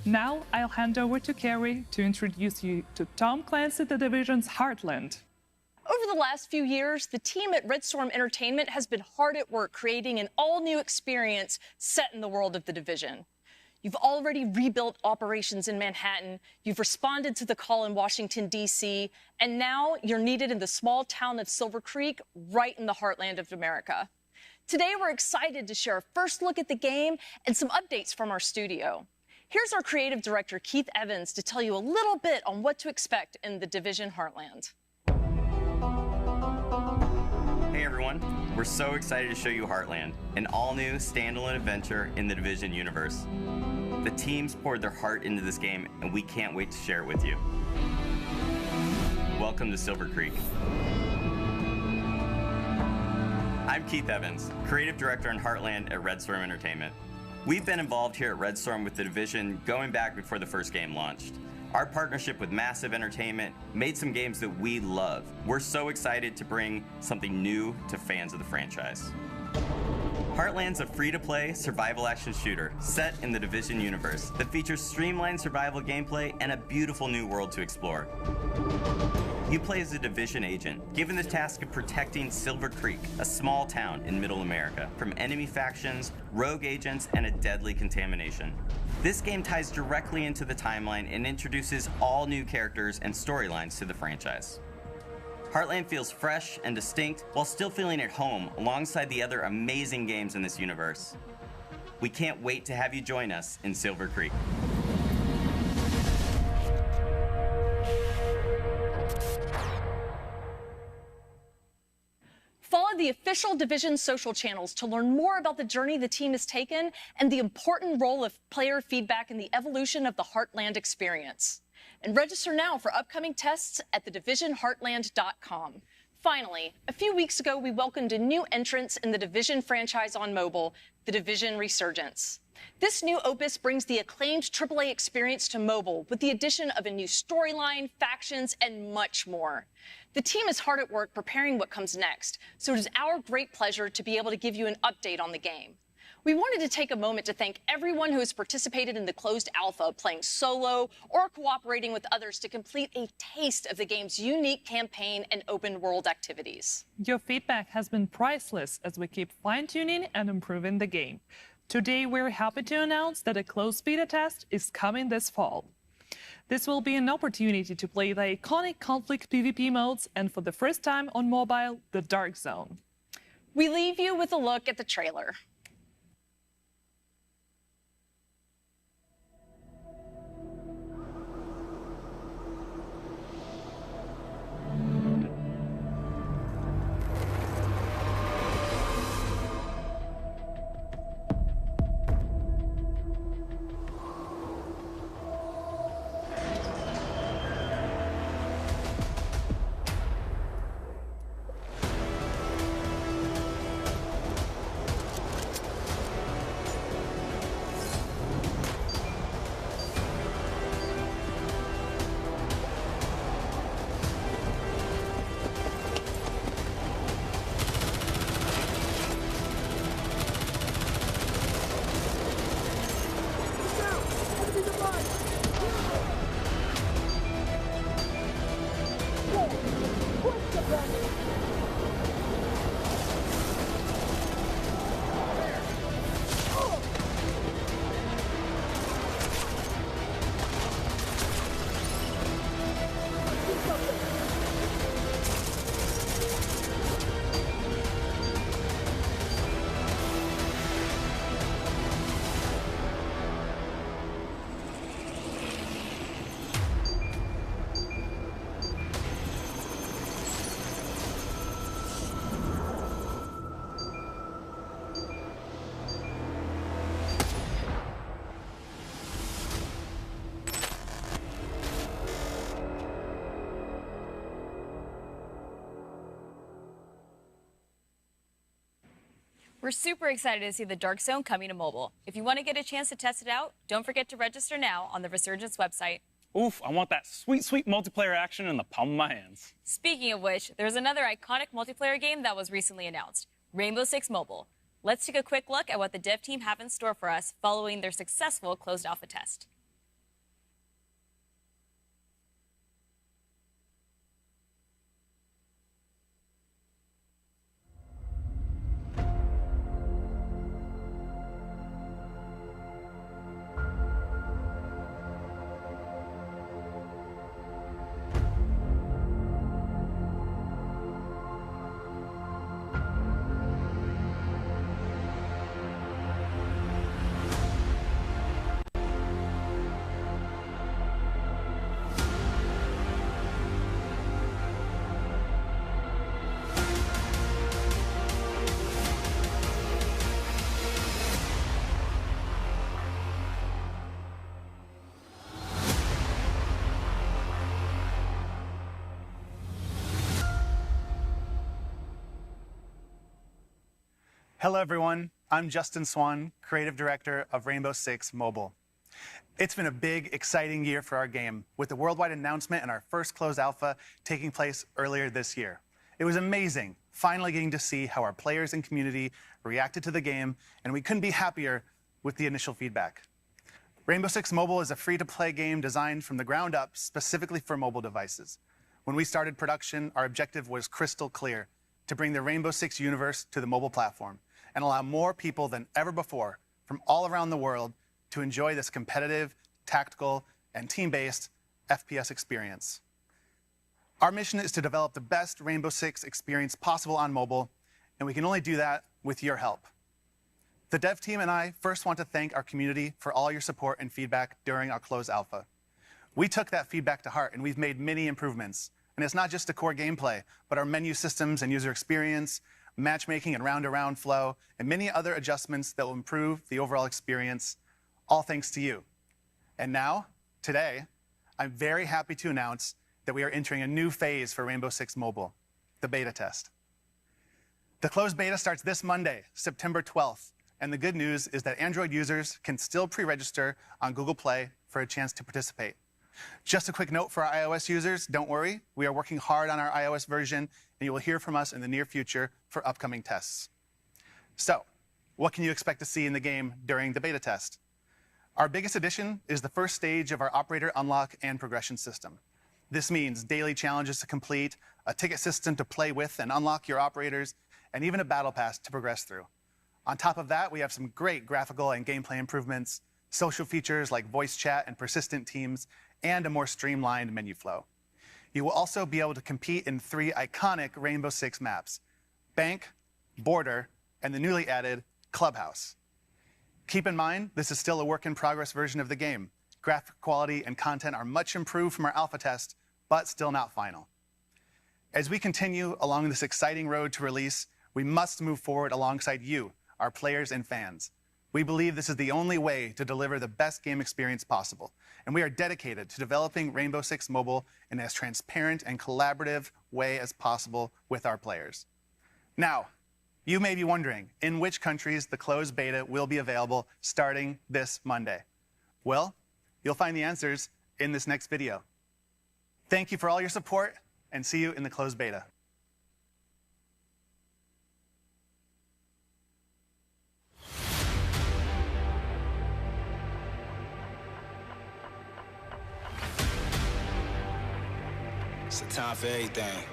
Now I'll hand over to Carrie to introduce you to Tom Clancy The Division's Heartland. Over the last few years, the team at Red Storm Entertainment has been hard at work creating an all-new experience set in the world of The Division. You've already rebuilt operations in Manhattan, you've responded to the call in Washington, D.C., and now you're needed in the small town of Silver Creek, right in the heartland of America. Today, we're excited to share a first look at the game and some updates from our studio. Here's our creative director, Keith Evans, to tell you a little bit on what to expect in the Division Heartland. Hey everyone, we're so excited to show you Heartland, an all-new standalone adventure in the Division universe. The teams poured their heart into this game, and we can't wait to share it with you. Welcome to Silver Creek. I'm Keith Evans, Creative Director in Heartland at Red Storm Entertainment. We've been involved here at Red Storm with the Division going back before the first game launched. Our partnership with Massive Entertainment made some games that we love. We're so excited to bring something new to fans of the franchise. Heartland's a free-to-play survival action shooter set in the Division universe that features streamlined survival gameplay and a beautiful new world to explore. You play as a Division agent, given the task of protecting Silver Creek, a small town in Middle America, from enemy factions, rogue agents, and a deadly contamination. This game ties directly into the timeline and introduces all new characters and storylines to the franchise. Heartland feels fresh and distinct while still feeling at home alongside the other amazing games in this universe. We can't wait to have you join us in Silver Creek. Follow the official Division social channels to learn more about the journey the team has taken and the important role of player feedback in the evolution of the Heartland experience. And register now for upcoming tests at thedivisionheartland.com. Finally, a few weeks ago, we welcomed a new entrance in the Division franchise on mobile, The Division Resurgence. This new opus brings the acclaimed AAA experience to mobile with the addition of a new storyline, factions, and much more. The team is hard at work preparing what comes next, so it is our great pleasure to be able to give you an update on the game. We wanted to take a moment to thank everyone who has participated in the closed alpha, playing solo or cooperating with others to complete a taste of the game's unique campaign and open world activities. Your feedback has been priceless as we keep fine-tuning and improving the game. Today, we're happy to announce that a closed beta test is coming this fall. This will be an opportunity to play the iconic conflict PvP modes and for the first time on mobile, the Dark Zone. We leave you with a look at the trailer. We're super excited to see the Dark Zone coming to mobile. If you want to get a chance to test it out, don't forget to register now on the Resurgence website. Oof, I want that sweet, sweet multiplayer action in the palm of my hands. Speaking of which, there's another iconic multiplayer game that was recently announced, Rainbow Six Mobile. Let's take a quick look at what the dev team have in store for us following their successful closed alpha test. Hello everyone, I'm Justin Swan, Creative Director of Rainbow Six Mobile. It's been a big, exciting year for our game, with the worldwide announcement and our first closed alpha taking place earlier this year. It was amazing, finally getting to see how our players and community reacted to the game, and we couldn't be happier with the initial feedback. Rainbow Six Mobile is a free-to-play game designed from the ground up specifically for mobile devices. When we started production, our objective was crystal clear: to bring the Rainbow Six universe to the mobile platform and allow more people than ever before from all around the world to enjoy this competitive, tactical, and team-based FPS experience. Our mission is to develop the best Rainbow Six experience possible on mobile, and we can only do that with your help. The dev team and I first want to thank our community for all your support and feedback during our closed alpha. We took that feedback to heart, and we've made many improvements. And it's not just the core gameplay, but our menu systems and user experience, matchmaking and round-to-round flow, and many other adjustments that will improve the overall experience, all thanks to you. And now, today, I'm very happy to announce that we are entering a new phase for Rainbow Six Mobile, the beta test. The closed beta starts this Monday, September 12th, and the good news is that Android users can still pre-register on Google Play for a chance to participate. Just a quick note for our iOS users, don't worry, we are working hard on our iOS version, and you will hear from us in the near future for upcoming tests. So, what can you expect to see in the game during the beta test? Our biggest addition is the first stage of our operator unlock and progression system. This means daily challenges to complete, a ticket system to play with and unlock your operators, and even a battle pass to progress through. On top of that, we have some great graphical and gameplay improvements, social features like voice chat and persistent teams, and a more streamlined menu flow. You will also be able to compete in 3 iconic Rainbow Six maps: Bank, Border, and the newly added Clubhouse. Keep in mind, this is still a work-in-progress version of the game. Graphic quality and content are much improved from our alpha test, but still not final. As we continue along this exciting road to release, we must move forward alongside you, our players and fans. We believe this is the only way to deliver the best game experience possible, and we are dedicated to developing Rainbow Six Mobile in as transparent and collaborative way as possible with our players. Now, you may be wondering in which countries the closed beta will be available starting this Monday. Well, you'll find the answers in this next video. Thank you for all your support, and see you in the closed beta. It's a time for everything.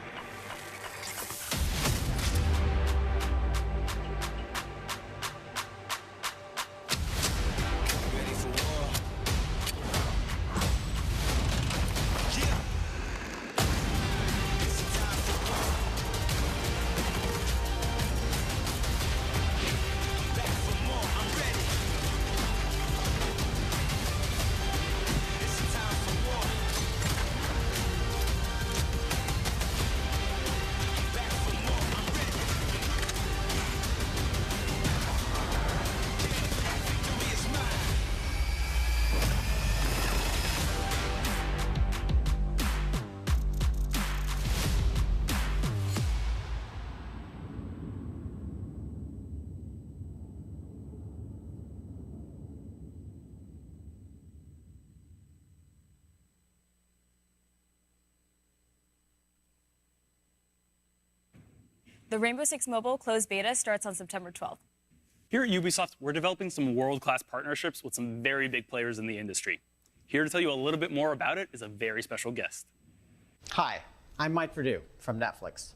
The Rainbow Six Mobile closed beta starts on September 12th. Here at Ubisoft, we're developing some world-class partnerships with some very big players in the industry. Here to tell you a little bit more about it is a very special guest. Hi, I'm Mike Verdu from Netflix.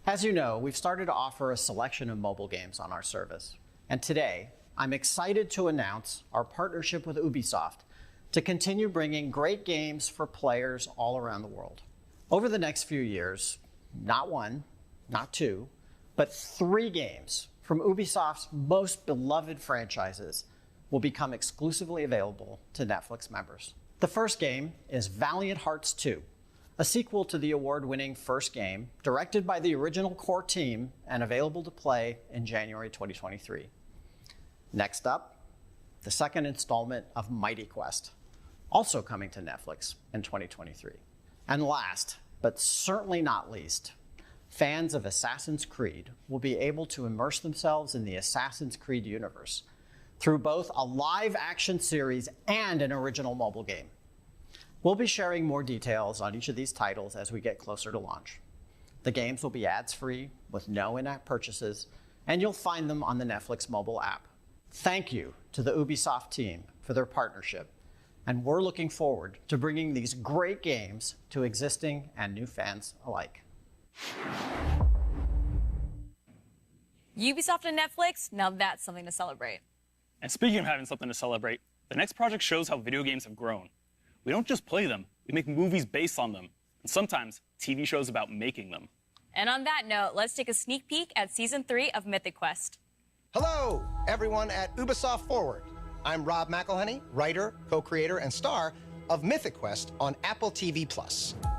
As you know, we've started to offer a selection of mobile games on our service. And today, I'm excited to announce our partnership with Ubisoft to continue bringing great games for players all around the world. Over the next few years, not one, not two, but 3 games from Ubisoft's most beloved franchises will become exclusively available to Netflix members. The first game is Valiant Hearts 2, a sequel to the award-winning first game, directed by the original core team and available to play in January 2023. Next up, the second installment of Mighty Quest, also coming to Netflix in 2023. And last, but certainly not least, fans of Assassin's Creed will be able to immerse themselves in the Assassin's Creed universe through both a live-action series and an original mobile game. We'll be sharing more details on each of these titles as we get closer to launch. The games will be ads-free with no in-app purchases, and you'll find them on the Netflix mobile app. Thank you to the Ubisoft team for their partnership, and we're looking forward to bringing these great games to existing and new fans alike. Ubisoft and Netflix, now that's something to celebrate. And speaking of having something to celebrate, the next project shows how video games have grown. We don't just play them, we make movies based on them, and sometimes TV shows about making them. And on that note, let's take a sneak peek at Season 3 of Mythic Quest. Hello, everyone at Ubisoft Forward. I'm Rob McElhenney, writer, co-creator, and star of Mythic Quest on Apple TV+.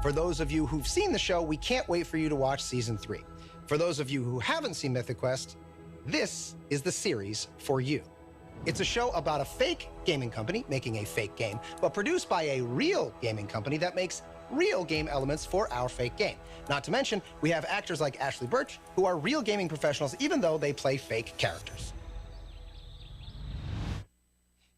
For those of you who've seen the show, we can't wait for you to watch Season 3. For those of you who haven't seen Mythic Quest, this is the series for you. It's a show about a fake gaming company making a fake game, but produced by a real gaming company that makes real game elements for our fake game. Not to mention, we have actors like Ashley Birch, who are real gaming professionals, even though they play fake characters.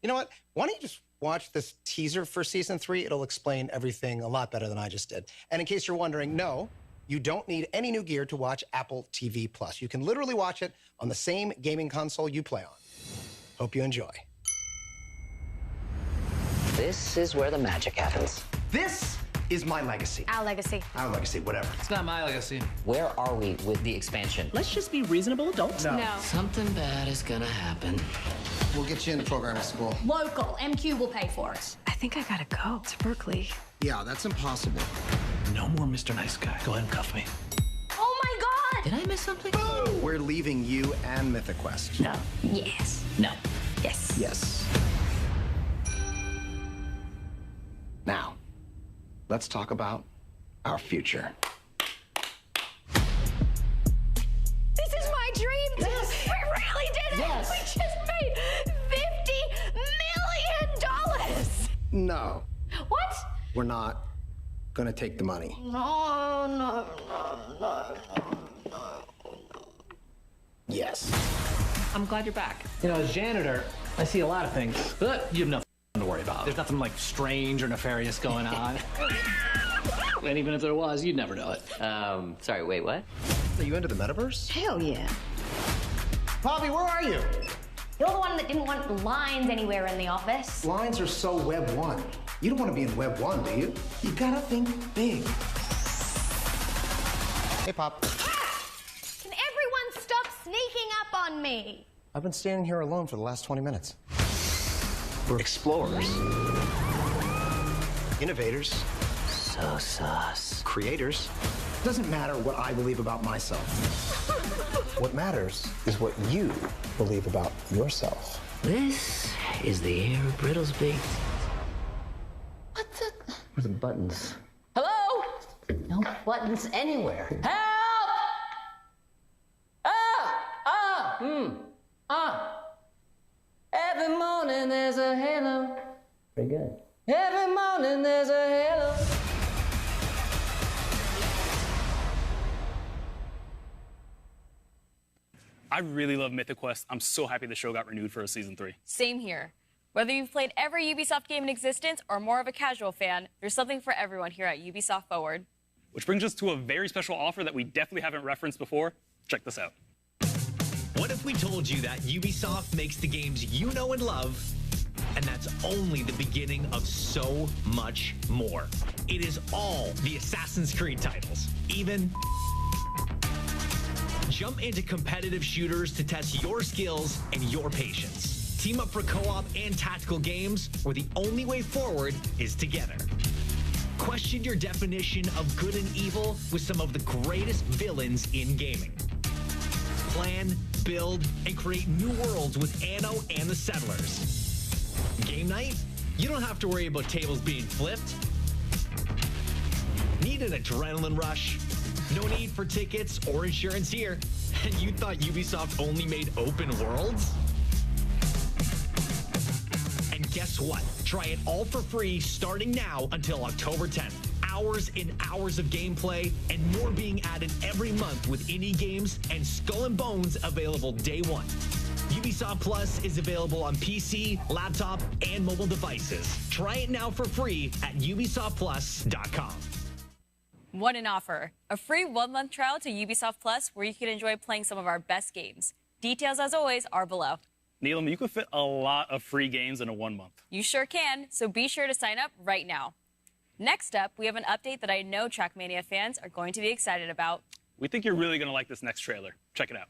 You know what? Why don't you just watch this teaser for Season 3? It'll explain everything a lot better than I just did. And in case you're wondering, no, you don't need any new gear to watch Apple TV+. You can literally watch it on the same gaming console you play on. Hope you enjoy. This is where the magic happens. This is my legacy. Our legacy. Our legacy, whatever. It's not my legacy. Where are we with the expansion? Let's just be reasonable adults. No. Something bad is gonna happen. We'll get you into programming school. Local. MQ will pay for it. I think I gotta go to Berkeley. Yeah, that's impossible. No more Mr. Nice Guy. Go ahead and cuff me. Oh my God! Did I miss something? Boom! We're leaving you and Mythic Quest. No. Yes. No. Yes. Yes. Now, let's talk about our future. This is my dream! Yes. We really did it! Yes. We just made $50 million! No, What? we're not gonna take the money. No. Yes. I'm glad you're back. You know, as janitor, I see a lot of things, but you have nothing to worry about. There's nothing like strange or nefarious going on. And even if there was, you'd never know it. Sorry, wait, what? Are you into the metaverse? Hell yeah. Bobby, where are you? You're the one that didn't want lines anywhere in the office. Lines are so Web 1. You don't want to be in Web 1, do you? You gotta think big. Hey, Pop. Can everyone stop sneaking up on me? I've been standing here alone for the last 20 minutes. We're explorers. Innovators. So sus. Creators. Doesn't matter what I believe about myself. What matters is what you believe about yourself. This is the air of Brittlesby. What the? Where's the buttons? Hello? No buttons anywhere. Help! Every morning there's a halo. Pretty good. Every morning there's a halo. I really love Mythic Quest. I'm so happy the show got renewed for a Season 3. Same here. Whether you've played every Ubisoft game in existence or more of a casual fan, there's something for everyone here at Ubisoft Forward. Which brings us to a very special offer that we definitely haven't referenced before, Check this out. What if we told you that Ubisoft makes the games you know and love, and that's only the beginning of so much more? It is all the Assassin's Creed titles, even jump into competitive shooters to test your skills and your patience. Team up for co-op and tactical games where the only way forward is together. Question your definition of good and evil with some of the greatest villains in gaming. Plan, build, and create new worlds with Anno and the Settlers. Game night? You don't have to worry about tables being flipped. Need an adrenaline rush? No need for tickets or insurance here. And you thought Ubisoft only made open worlds? And guess what? Try it all for free starting now until October 10th. Hours and hours of gameplay and more being added every month with indie games and Skull and Bones available day one. Ubisoft Plus is available on PC, laptop, and mobile devices. Try it now for free at ubisoftplus.com. What an offer. A free 1-month trial to Ubisoft Plus where you can enjoy playing some of our best games. Details, as always, are below. Neelam, you could fit a lot of free games in a 1 month. You sure can, so be sure to sign up right now. Next up, we have an update that I know Trackmania fans are going to be excited about. We think you're really going to like this next trailer. Check it out.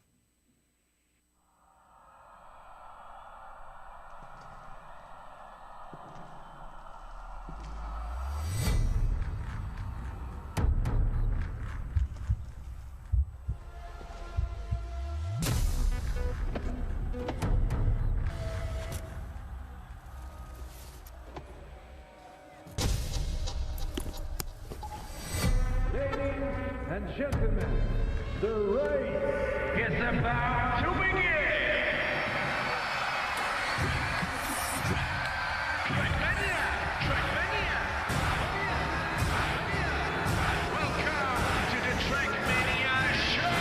And gentlemen, the race is about to begin! Trackmania! Trackmania! Welcome to the Trackmania Show!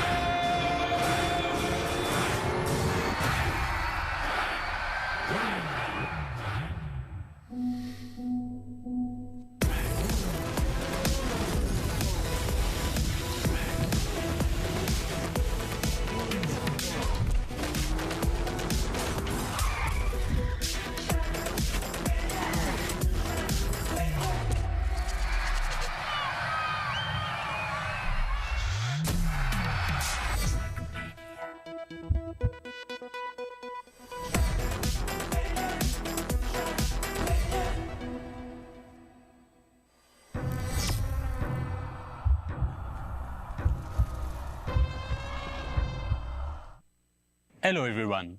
Hello everyone,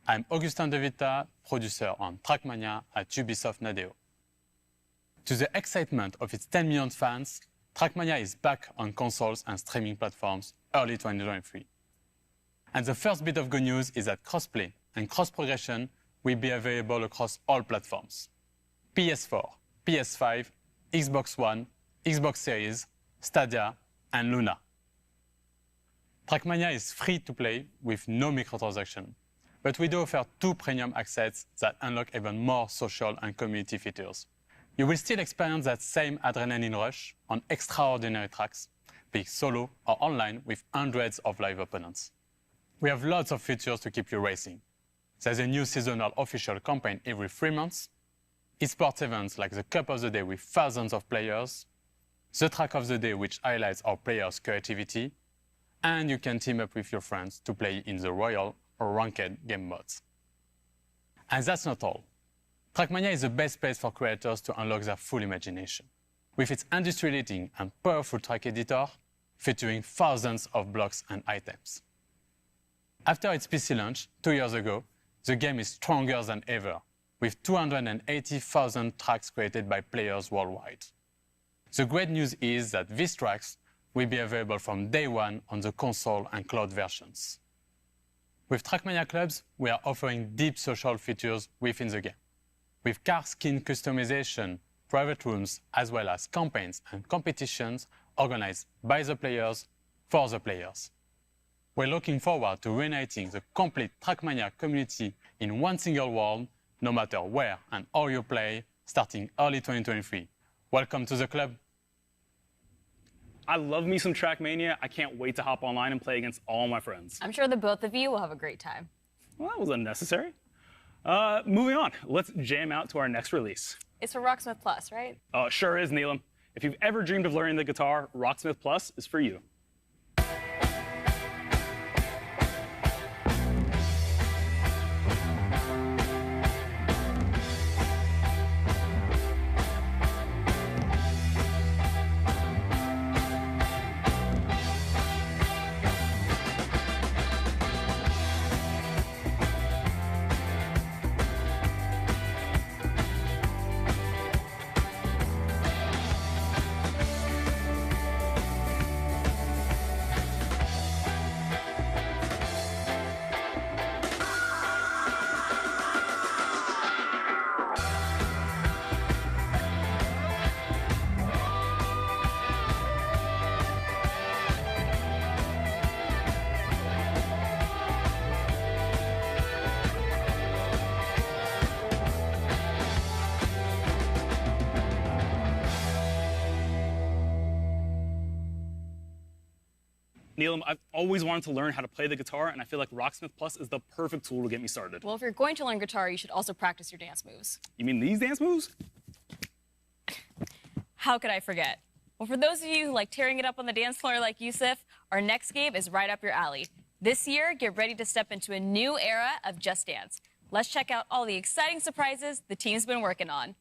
I'm Augustin De Vita, producer on Trackmania at Ubisoft Nadeo. To the excitement of its 10 million fans, Trackmania is back on consoles and streaming platforms early 2023. And the first bit of good news is that crossplay and cross-progression will be available across all platforms. PS4, PS5, Xbox One, Xbox Series, Stadia, and Luna. Trackmania is free to play with no microtransaction, but we do offer 2 premium access that unlock even more social and community features. You will still experience that same adrenaline rush on extraordinary tracks, be it solo or online with hundreds of live opponents. We have lots of features to keep you racing. There's a new seasonal official campaign every 3 months, esports events like the Cup of the Day with thousands of players, the Track of the Day which highlights our players' creativity, and you can team up with your friends to play in the Royal or Ranked game modes. And that's not all. Trackmania is the best place for creators to unlock their full imagination. With its industry-leading and powerful track editor, featuring thousands of blocks and items. After its PC launch 2 years ago, the game is stronger than ever, with 280,000 tracks created by players worldwide. The great news is that these tracks will be available from day one on the console and cloud versions. With Trackmania Clubs, we are offering deep social features within the game, with car skin customization, private rooms, as well as campaigns and competitions organized by the players for the players. We're looking forward to reuniting the complete Trackmania community in one single world, no matter where and how you play, starting early 2023. Welcome to the club. I love me some Trackmania. I can't wait to hop online and play against all my friends. I'm sure the both of you will have a great time. Well, that was unnecessary. Moving on, let's jam out to our next release. It's for Rocksmith Plus, right? Sure is, Neelam. If you've ever dreamed of learning the guitar, Rocksmith Plus is for you. Neelam, I've always wanted to learn how to play the guitar, and I feel like Rocksmith Plus is the perfect tool to get me started. Well, if you're going to learn guitar, you should also practice your dance moves. You mean these dance moves? How could I forget? Well, for those of you who like tearing it up on the dance floor like Yusuf, our next game is right up your alley. This year, get ready to step into a new era of Just Dance. Let's check out all the exciting surprises the team's been working on.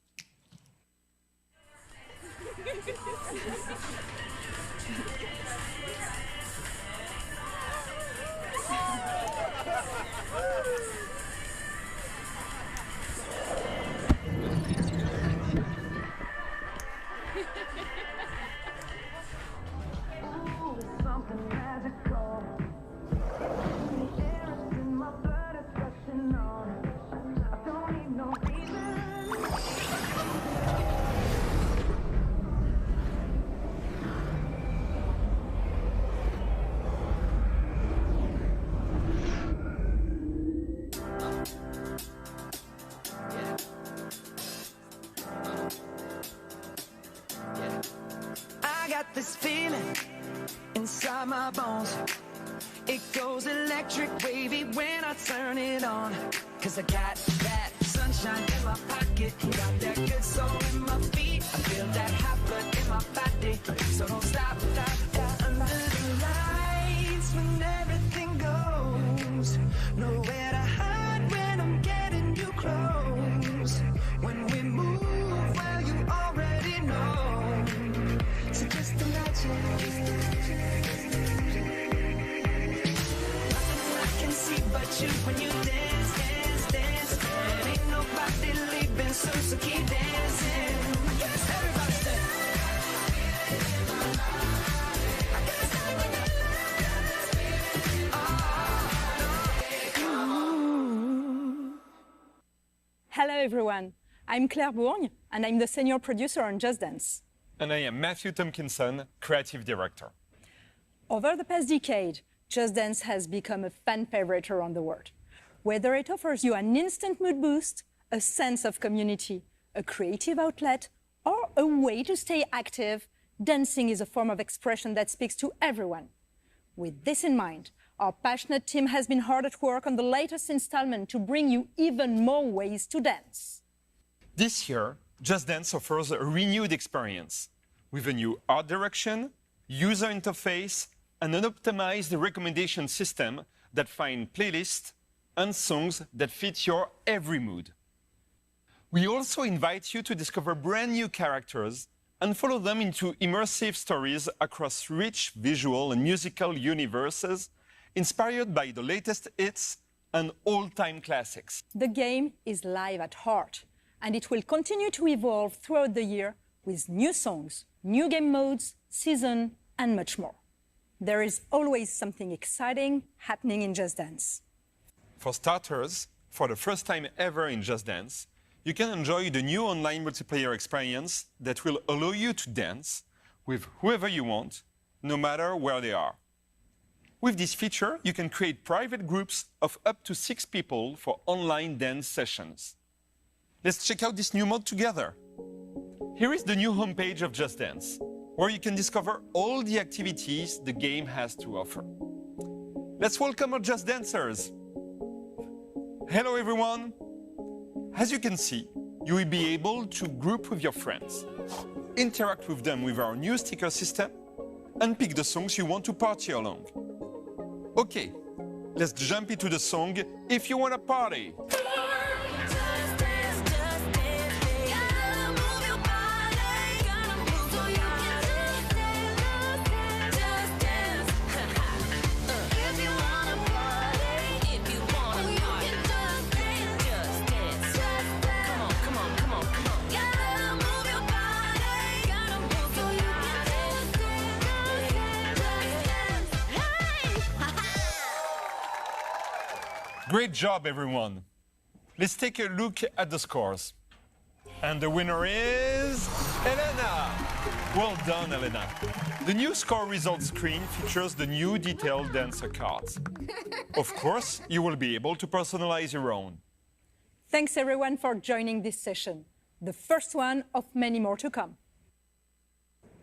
This feeling inside my bones, it goes electric wavy when I turn it on. Cause I got that sunshine in my pocket, got that good soul in my feet. I feel that hot blood in my body, so don't stop, stop, stop. Under the lights when everything goes, nowhere to hide when I'm getting you close. When we move, well you already know. So just imagine. Nothing I can see but you when you dance, dance, dance. And ain't nobody leaving, so keep dancing. Yes, everybody say. Hello everyone, I'm Claire Bourgne and I'm the senior producer on Just Dance. And I am Matthew Tompkinson, creative director. Over the past decade, Just Dance has become a fan favorite around the world. Whether it offers you an instant mood boost, a sense of community, a creative outlet, or a way to stay active, dancing is a form of expression that speaks to everyone. With this in mind, our passionate team has been hard at work on the latest installment to bring you even more ways to dance. This year, Just Dance offers a renewed experience with a new art direction, user interface, and an optimized recommendation system that finds playlists and songs that fit your every mood. We also invite you to discover brand new characters and follow them into immersive stories across rich visual and musical universes inspired by the latest hits and all-time classics. The game is live at heart, and it will continue to evolve throughout the year with new songs, new game modes, season, and much more. There is always something exciting happening in Just Dance. For starters, for the first time ever in Just Dance, you can enjoy the new online multiplayer experience that will allow you to dance with whoever you want, no matter where they are. With this feature, you can create private groups of up to 6 people for online dance sessions. Let's check out this new mode together. Here is the new homepage of Just Dance. where you can discover all the activities the game has to offer. Let's welcome our Just Dancers. Hello everyone. As you can see, you will be able to group with your friends, interact with them with our new sticker system, and pick the songs you want to party along. Okay, let's jump into the song If You Wanna Party. Great job, everyone. Let's take a look at the scores. And the winner is Elena. Well done, Elena. The new score results screen features the new detailed dancer cards. Of course, you will be able to personalize your own. Thanks everyone for joining this session, the first one of many more to come.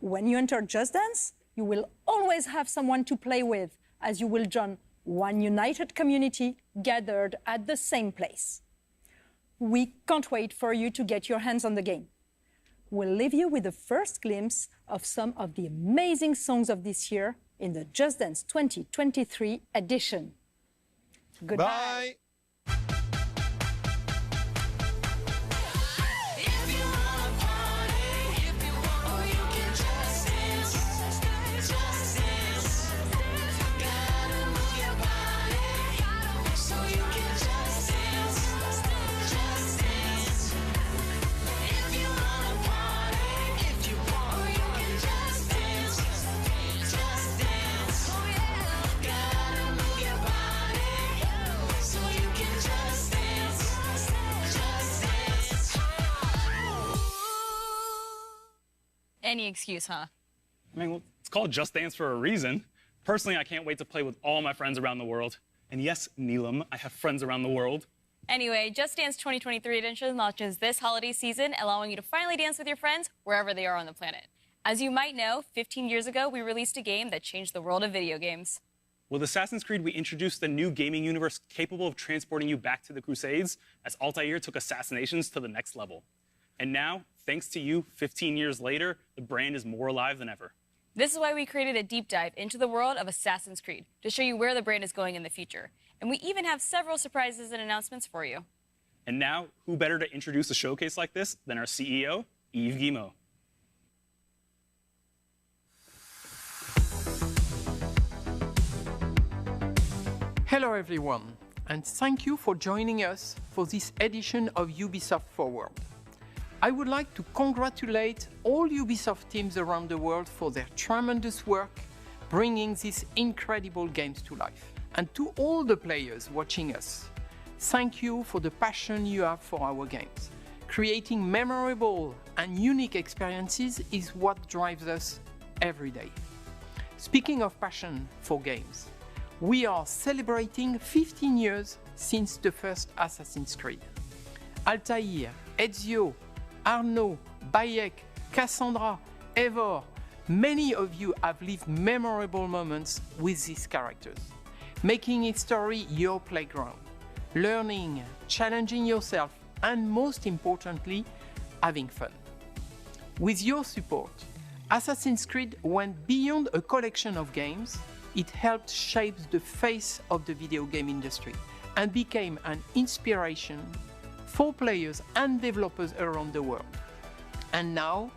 When you enter Just Dance, you will always have someone to play with, as you will join one united community gathered at the same place. We can't wait for you to get your hands on the game. We'll leave you with the first glimpse of some of the amazing songs of this year in the Just Dance 2023 edition. Goodbye. Bye. Any excuse, huh? I mean, well, it's called Just Dance for a reason. Personally, I can't wait to play with all my friends around the world. And yes, Neelam, I have friends around the world. Anyway, Just Dance 2023 edition launches this holiday season, allowing you to finally dance with your friends wherever they are on the planet. As you might know, 15 years ago, we released a game that changed the world of video games. With Assassin's Creed, we introduced a new gaming universe capable of transporting you back to the Crusades, as Altair took assassinations to the next level. And now, thanks to you, 15 years later, the brand is more alive than ever. This is why we created a deep dive into the world of Assassin's Creed, to show you where the brand is going in the future. And we even have several surprises and announcements for you. And now, who better to introduce a showcase like this than our CEO, Yves Guillemot. Hello everyone, and thank you for joining us for this edition of Ubisoft Forward. I would like to congratulate all Ubisoft teams around the world for their tremendous work bringing these incredible games to life. And to all the players watching us, thank you for the passion you have for our games. Creating memorable and unique experiences is what drives us every day. Speaking of passion for games, we are celebrating 15 years since the first Assassin's Creed. Altair, Ezio, Arnaud, Bayek, Cassandra, Eivor, many of you have lived memorable moments with these characters, making history your playground, learning, challenging yourself, and most importantly, having fun. With your support, Assassin's Creed went beyond a collection of games. It helped shape the face of the video game industry and became an inspiration for players and developers around the world. And now,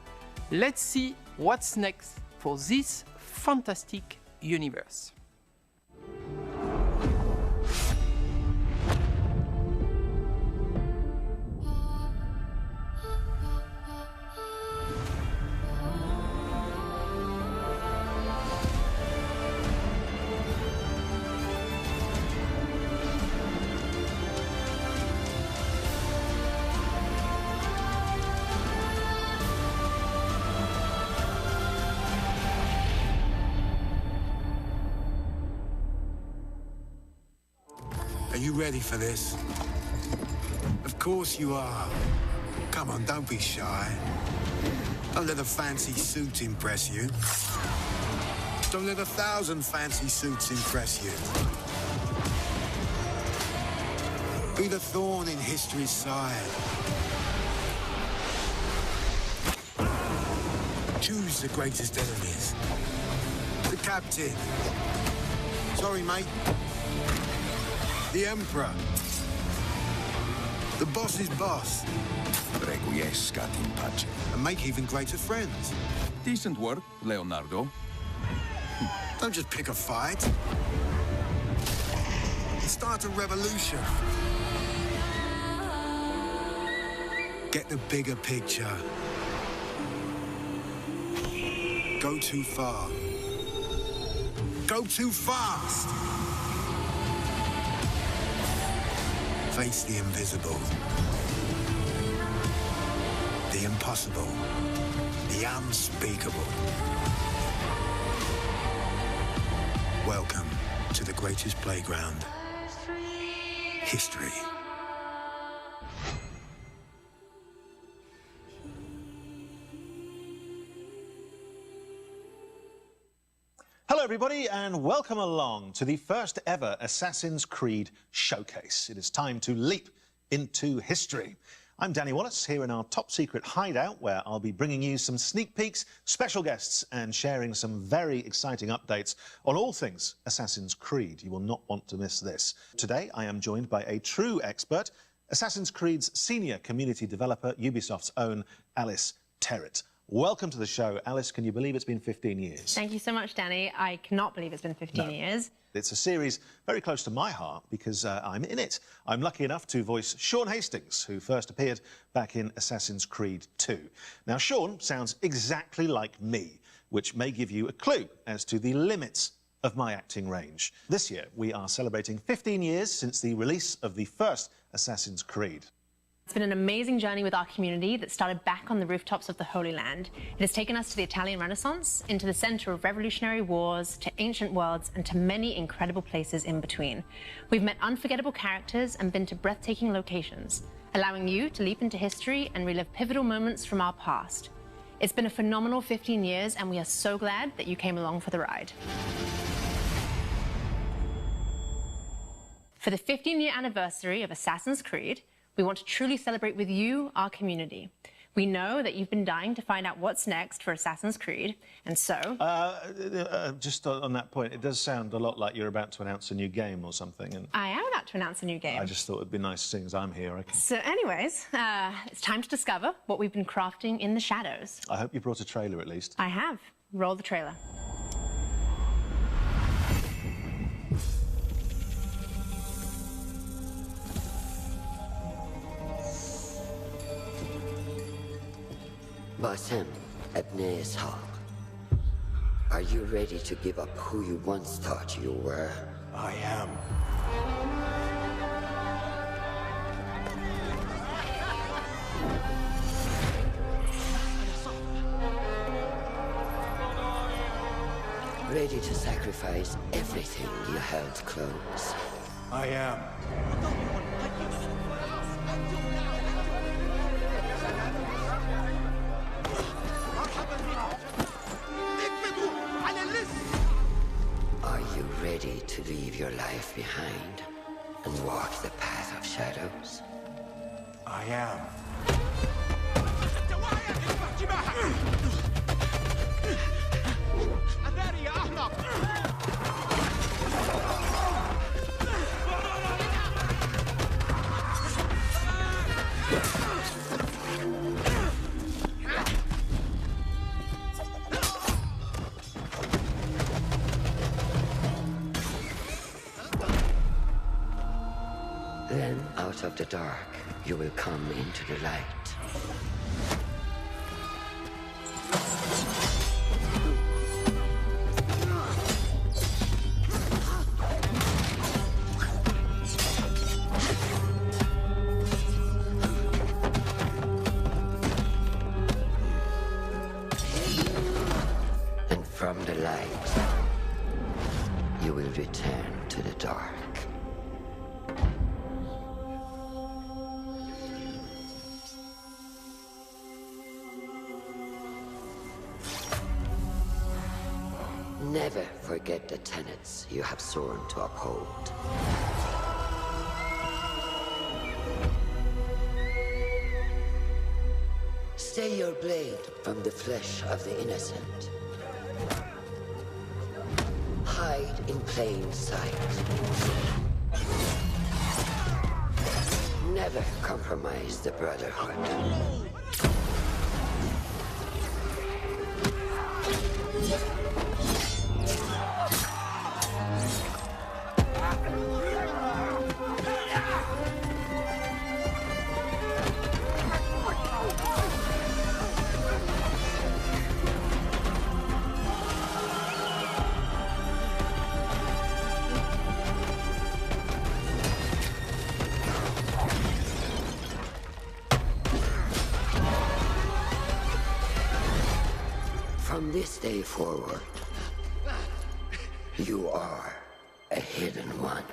let's see what's next for this fantastic universe. Are you ready for this? Of course you are. Come on, don't be shy. Don't let a fancy suit impress you. Don't let 1,000 fancy suits impress you. Be the thorn in history's side. Choose the greatest enemies. The captain. Sorry, mate. The emperor. The boss's boss. Requiescat in pace. And make even greater friends. Decent work, Leonardo. Don't just pick a fight. Start a revolution. Get the bigger picture. Go too far. Go too fast. Face the invisible. The impossible. The unspeakable. Welcome to the greatest playground. History. Hello everybody and welcome along to the first ever Assassin's Creed showcase. It is time to leap into history. I'm Danny Wallace here in our top secret hideout where I'll be bringing you some sneak peeks, special guests and sharing some very exciting updates on all things Assassin's Creed. You will not want to miss this. Today I am joined by a true expert, Assassin's Creed's senior community developer, Ubisoft's own Alice Terrett. Welcome to the show. Alice, can you believe it's been 15 years? Thank you so much, Danny. I cannot believe it's been 15 years. It's a series very close to my heart because I'm in it. I'm lucky enough to voice Sean Hastings, who first appeared back in Assassin's Creed 2. Now, Sean sounds exactly like me, which may give you a clue as to the limits of my acting range. This year, we are celebrating 15 years since the release of the first Assassin's Creed. It's been an amazing journey with our community that started back on the rooftops of the Holy Land. It has taken us to the Italian Renaissance, into the centre of revolutionary wars, to ancient worlds, and to many incredible places in between. We've met unforgettable characters and been to breathtaking locations, allowing you to leap into history and relive pivotal moments from our past. It's been a phenomenal 15 years, and we are so glad that you came along for the ride. For the 15-year anniversary of Assassin's Creed, we want to truly celebrate with you, our community. We know that you've been dying to find out what's next for Assassin's Creed, and so... Just on that point, it does sound a lot like you're about to announce a new game or something. And I am about to announce a new game. I just thought it'd be nice, seeing as I'm here. So anyways, it's time to discover what we've been crafting in the shadows. I hope you brought a trailer at least. I have. Roll the trailer. Basem, Ebne Ishaq, are you ready to give up who you once thought you were? I am. Ready to sacrifice everything you held close? I am. Are you ready to leave your life behind and walk the path of shadows? I am. Then, out of the dark, you will come into the light. And from the light, you will return to the dark. forget the tenets you have sworn to uphold. Stay your blade from the flesh of the innocent. Hide in plain sight. Never compromise the Brotherhood. From this day forward, you are a hidden one.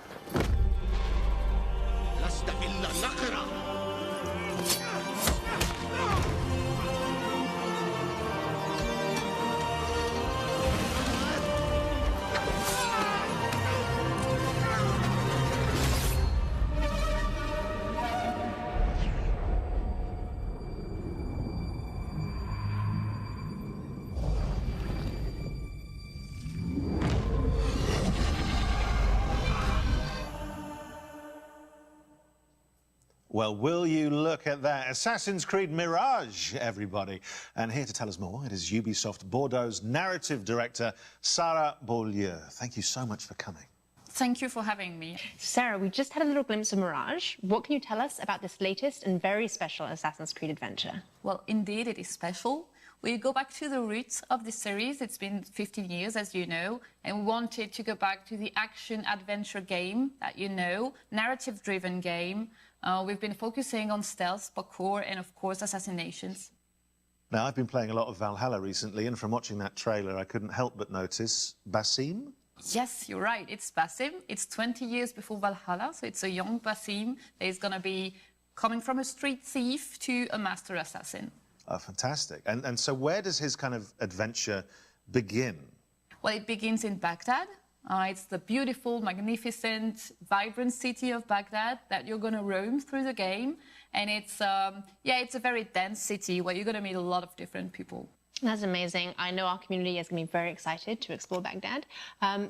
Well, will you look at that? Assassin's Creed Mirage, everybody. And here to tell us more, it is Ubisoft Bordeaux's narrative director, Sarah Beaulieu. Thank you so much for coming. Thank you for having me. Sarah, we just had a little glimpse of Mirage. What can you tell us about this latest and very special Assassin's Creed adventure? Well, indeed, it is special. We go back to the roots of the series. It's been 15 years, as you know, and we wanted to go back to the action-adventure game that you know, narrative-driven game. We've been focusing on stealth, parkour, and, of course, assassinations. Now, I've been playing a lot of Valhalla recently, and from watching that trailer, I couldn't help but notice Basim. Yes, you're right. It's Basim. It's 20 years before Valhalla, so it's a young Basim that is going to be coming from a street thief to a master assassin. Oh, fantastic. And so where does his kind of adventure begin? Well, it begins in Baghdad. It's the beautiful, magnificent, vibrant city of Baghdad that you're going to roam through the game. And it's, it's a very dense city where you're going to meet a lot of different people. That's amazing. I know our community is going to be very excited to explore Baghdad.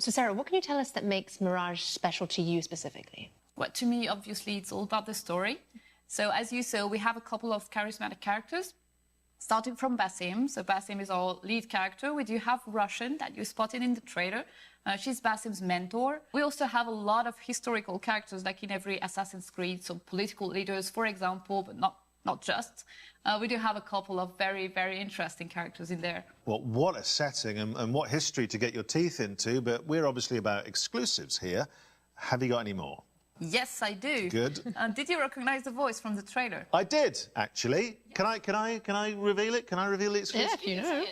So, Sarah, what can you tell us that makes Mirage special to you specifically? Well, to me, obviously, it's all about the story. So, as you saw, we have a couple of charismatic characters. Starting from Basim. So Basim is our lead character. We do have Russian that you spotted in the trailer. She's Basim's mentor. We also have a lot of historical characters like in every Assassin's Creed, so political leaders, for example, but not just. We do have a couple of very, very interesting characters in there. Well, what a setting and what history to get your teeth into, but we're obviously about exclusives here. Have you got any more? Yes, I do. Good. Did you recognize the voice from the trailer? I did, actually. Can I reveal it? Can I reveal the exclusive? Yeah, if you know.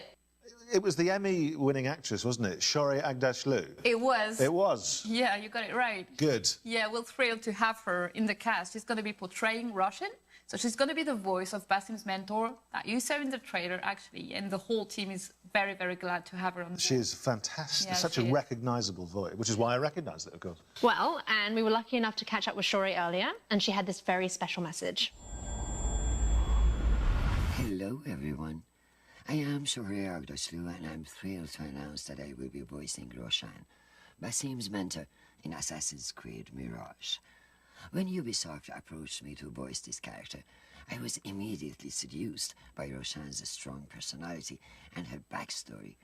It was the Emmy-winning actress, wasn't it? Shorey Aghdashloo. It was. It was. Yeah, you got it right. Good. Yeah, we're thrilled to have her in the cast. She's going to be portraying Russian. So she's going to be the voice of Basim's mentor that you saw in the trailer, actually. And the whole team is very, very glad to have her on board. She is fantastic. Yeah, such a recognisable voice, which is why I recognised it, of course. Well, and we were lucky enough to catch up with Shorey earlier, and she had this very special message. Hello, everyone. I am Shorey Aghdashloo, and I'm thrilled to announce that I will be voicing Roshan, Basim's mentor in Assassin's Creed Mirage. When Ubisoft approached me to voice this character, I was immediately seduced by Roshan's strong personality and her backstory.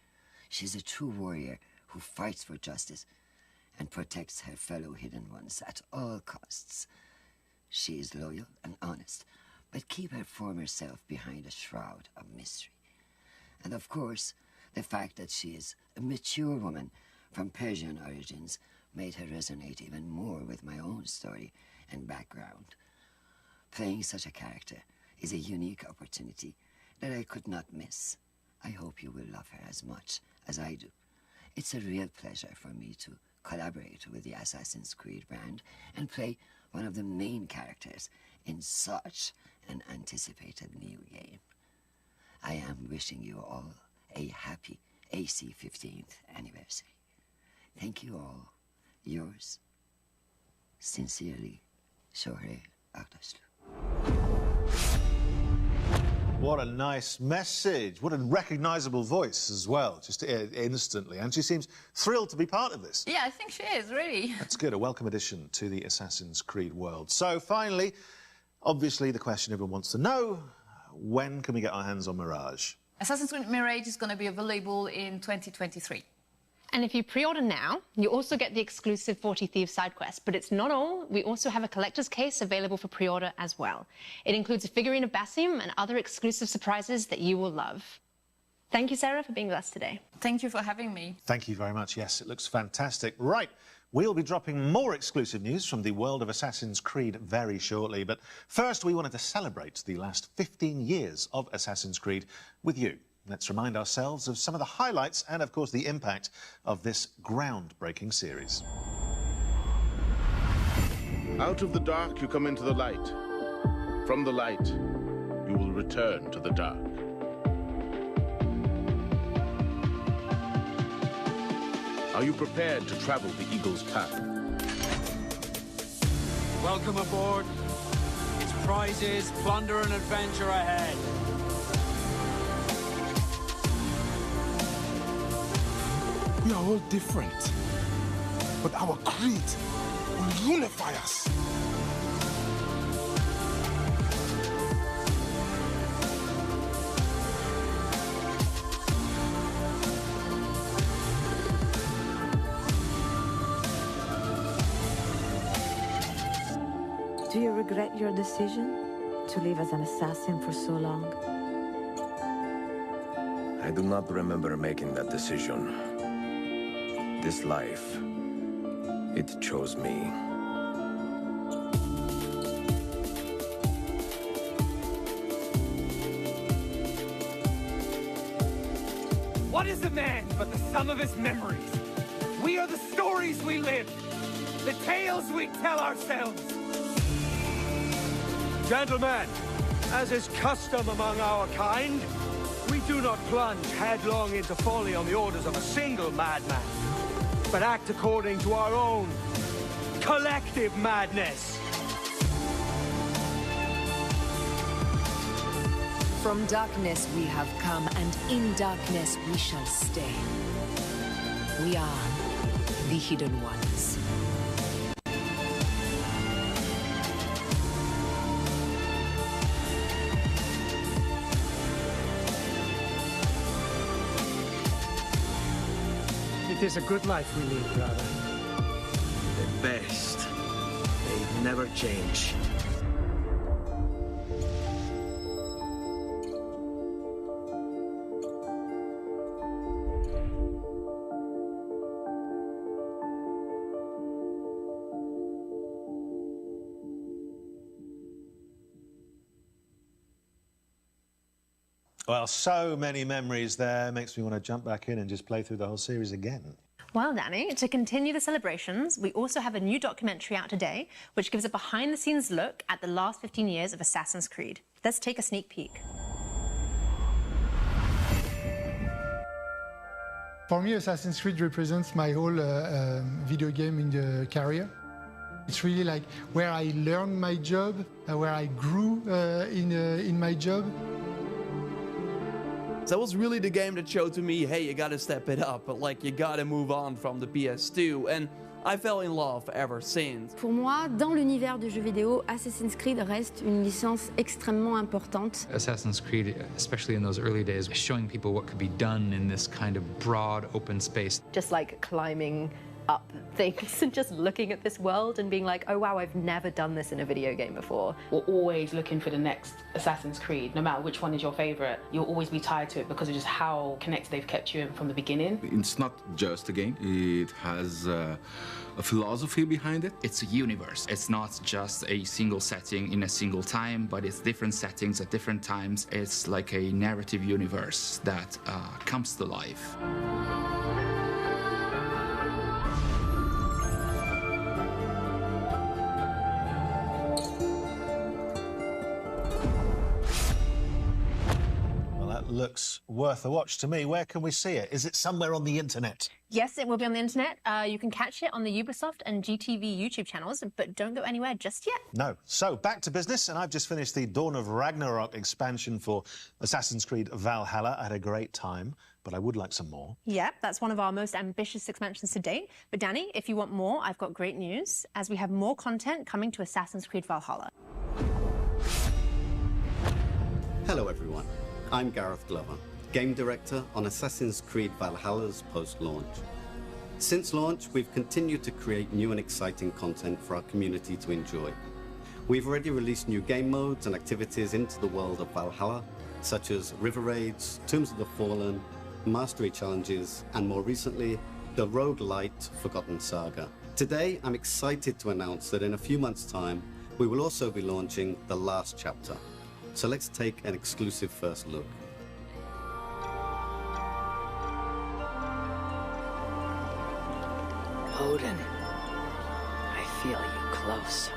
She's a true warrior who fights for justice and protects her fellow hidden ones at all costs. She is loyal and honest, but keeps her former self behind a shroud of mystery. And of course, the fact that she is a mature woman from Persian origins made her resonate even more with my own story and background. Playing such a character is a unique opportunity that I could not miss. I hope you will love her as much as I do. It's a real pleasure for me to collaborate with the Assassin's Creed brand and play one of the main characters in such an anticipated new game. I am wishing you all a happy AC 15th anniversary. Thank you all. Yours, sincerely, Shohei Aktaslu. What a nice message. What a recognisable voice as well, just instantly. And she seems thrilled to be part of this. Yeah, I think she is, really. That's good. A welcome addition to the Assassin's Creed world. So finally, obviously the question everyone wants to know, when can we get our hands on Mirage? Assassin's Creed Mirage is going to be available in 2023. And if you pre-order now, you also get the exclusive 40 Thieves side quest. But it's not all. We also have a collector's case available for pre-order as well. It includes a figurine of Basim and other exclusive surprises that you will love. Thank you, Sarah, for being with us today. Thank you for having me. Thank you very much. Yes, it looks fantastic. Right, we'll be dropping more exclusive news from the world of Assassin's Creed very shortly. But first, we wanted to celebrate the last 15 years of Assassin's Creed with you. Let's remind ourselves of some of the highlights and, of course, the impact of this groundbreaking series. Out of the dark, you come into the light. From the light, you will return to the dark. Are you prepared to travel the Eagle's path? Welcome aboard. It's prizes, plunder, and adventure ahead. We are all different, but our creed will unify us. Do you regret your decision to live as an assassin for so long? I do not remember making that decision. This life, it chose me. What is a man but the sum of his memories? We are the stories we live, the tales we tell ourselves. Gentlemen, as is custom among our kind, we do not plunge headlong into folly on the orders of a single madman, but act according to our own collective madness. From darkness we have come, and in darkness we shall stay. We are the Hidden Ones. It is a good life we live, brother. The best. They never change. Well, so many memories there. Makes me want to jump back in and just play through the whole series again. Well, Danny, to continue the celebrations, we also have a new documentary out today, which gives a behind-the-scenes look at the last 15 years of Assassin's Creed. Let's take a sneak peek. For me, Assassin's Creed represents my whole video game in the career. It's really like where I learned my job, where I grew in my job. That was really the game that showed to me, hey, you gotta step it up, but like you gotta move on from the PS2, and I fell in love ever since. Pour moi, dans l'univers du jeu vidéo, Assassin's Creed reste une licence extrêmement importante. Assassin's Creed, especially in those early days, showing people what could be done in this kind of broad open space. Just like climbing up things and just looking at this world and being like, oh wow, I've never done this in a video game before. We're always looking for the next Assassin's Creed. No matter which one is your favorite, you'll always be tied to it because of just how connected they've kept you in from the beginning. It's not just a game, it has a philosophy behind it. It's a universe. It's not just a single setting in a single time, but it's different settings at different times. It's like a narrative universe that comes to life. looks worth a watch to me. Where can we see it? Is it somewhere on the internet? Yes, it will be on the internet. You can catch it on the Ubisoft and GTV YouTube channels, but don't go anywhere just yet. No. So, back to business, and I've just finished the Dawn of Ragnarok expansion for Assassin's Creed Valhalla. I had a great time, but I would like some more. Yep, that's one of our most ambitious expansions to date. But Danny, if you want more, I've got great news, as we have more content coming to Assassin's Creed Valhalla. Hello everyone, I'm Gareth Glover, Game Director on Assassin's Creed Valhalla's post-launch. Since launch, we've continued to create new and exciting content for our community to enjoy. We've already released new game modes and activities into the world of Valhalla, such as River Raids, Tombs of the Fallen, Mastery Challenges, and more recently, the roguelite Forgotten Saga. Today, I'm excited to announce that in a few months' time, we will also be launching the last chapter. So let's take an exclusive first look. Odin, I feel you close.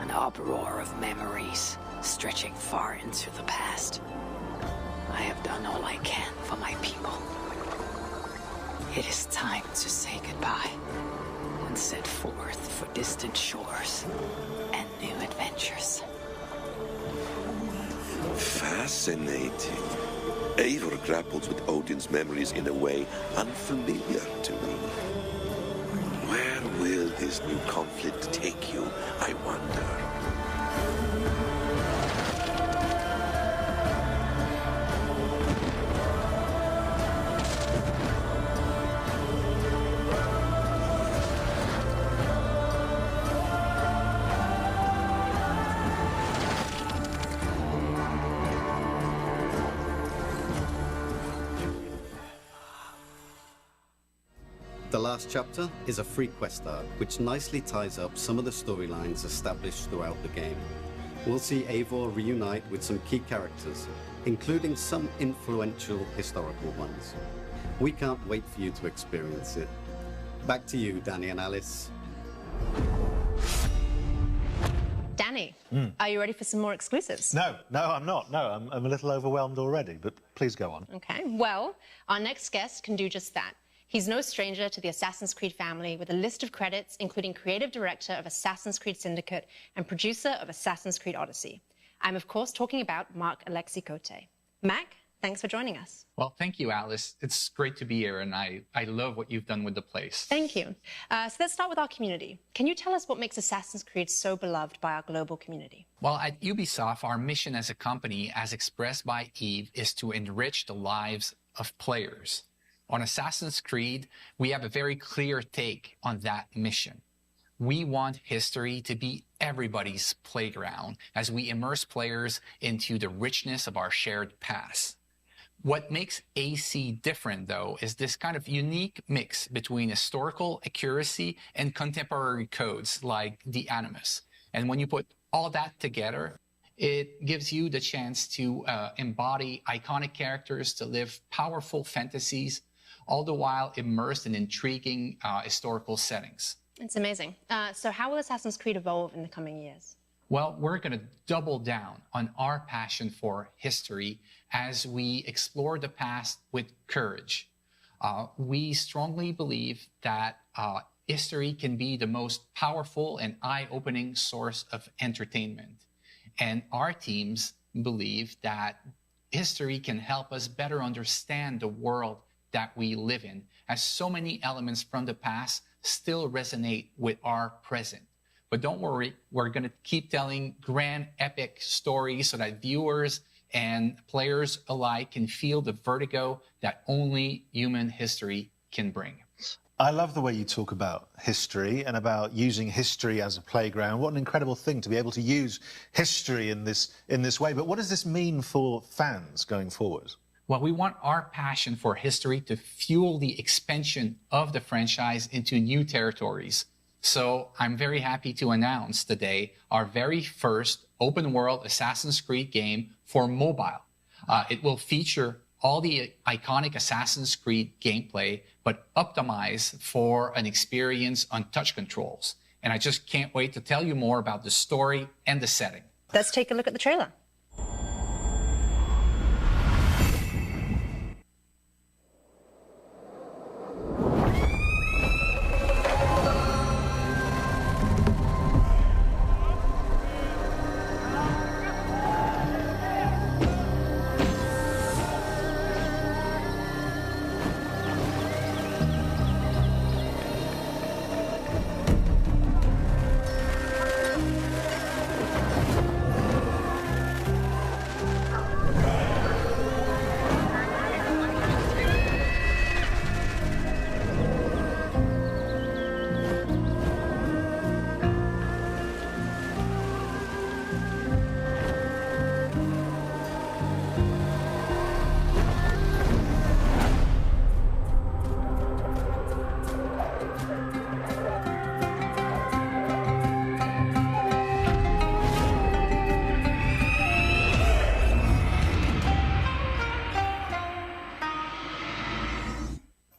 An uproar of memories stretching far into the past. I have done all I can for my people. It is time to say goodbye and set forth for distant shores and new adventures. Fascinating. Eivor grapples with Odin's memories in a way unfamiliar to me. Where will this new conflict take you, I wonder? The last chapter is a free quest arc, which nicely ties up some of the storylines established throughout the game. We'll see Eivor reunite with some key characters, including some influential historical ones. We can't wait for you to experience it. Back to you, Danny and Alice. Danny, are you ready for some more exclusives? No, I'm not. No, I'm a little overwhelmed already, but please go on. Okay, well, our next guest can do just that. He's no stranger to the Assassin's Creed family, with a list of credits including creative director of Assassin's Creed Syndicate and producer of Assassin's Creed Odyssey. I'm, of course, talking about Marc Alexis Cote. Mac, thanks for joining us. Well, thank you, Alice. It's great to be here, and I love what you've done with the place. Thank you. So let's start with our community. Can you tell us what makes Assassin's Creed so beloved by our global community? Well, at Ubisoft, our mission as a company, as expressed by Yves, is to enrich the lives of players. On Assassin's Creed, we have a very clear take on that mission. We want history to be everybody's playground as we immerse players into the richness of our shared past. What makes AC different, though, is this kind of unique mix between historical accuracy and contemporary codes like the Animus. And when you put all that together, it gives you the chance to embody iconic characters, to live powerful fantasies, all the while immersed in intriguing historical settings. It's amazing. So how will Assassin's Creed evolve in the coming years? Well, we're going to double down on our passion for history as we explore the past with courage. We strongly believe that history can be the most powerful and eye-opening source of entertainment. And our teams believe that history can help us better understand the world that we live in, as so many elements from the past still resonate with our present. But don't worry, we're going to keep telling grand epic stories so that viewers and players alike can feel the vertigo that only human history can bring. I love the way you talk about history and about using history as a playground. What an incredible thing to be able to use history in this way. But what does this mean for fans going forward? Well, we want our passion for history to fuel the expansion of the franchise into new territories. So I'm very happy to announce today our very first open-world Assassin's Creed game for mobile. It will feature all the iconic Assassin's Creed gameplay, but optimized for an experience on touch controls. and I just can't wait to tell you more about the story and the setting. Let's take a look at the trailer.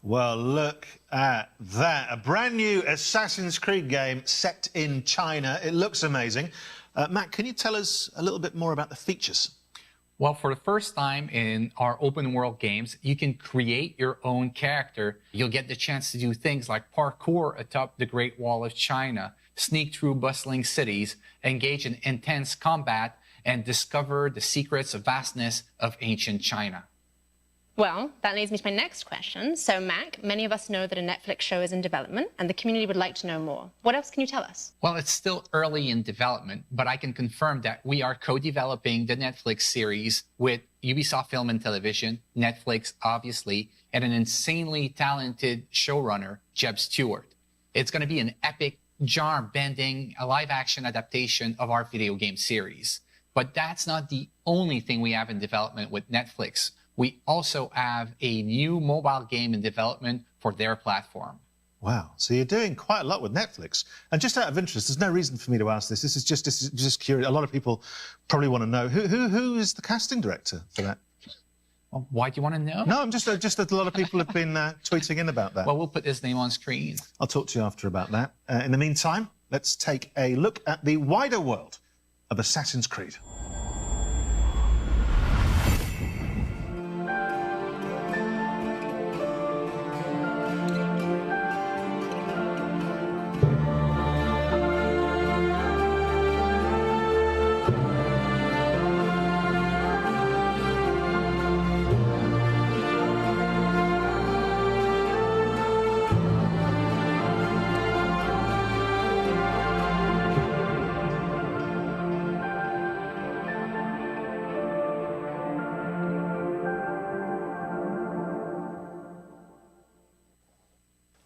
Well, look at that. A brand new Assassin's Creed game set in China. It looks amazing. Matt, can you tell us a little bit more about the features? Well, for the first time in our open world games, you can create your own character. You'll get the chance to do things like parkour atop the Great Wall of China, sneak through bustling cities, engage in intense combat, and discover the secrets of vastness of ancient China. Well, that leads me to my next question. So, Mac, many of us know that a Netflix show is in development, and the community would like to know more. What else can you tell us? Well, it's still early in development, but I can confirm that we are co-developing the Netflix series with Ubisoft Film and Television, Netflix, obviously, and an insanely talented showrunner, Jeb Stewart. It's going to be an epic, genre-bending, live-action adaptation of our video game series. But that's not the only thing we have in development with Netflix. We also have a new mobile game in development for their platform. Wow, so you're doing quite a lot with Netflix. And just out of interest, there's no reason for me to ask this. This is just curious. A lot of people probably want to know. Who is the casting director for that? Well, why do you want to know? No, I'm just a lot of people have been tweeting in about that. Well, we'll put his name on screen. I'll talk to you after about that. In the meantime, let's take a look at the wider world of Assassin's Creed.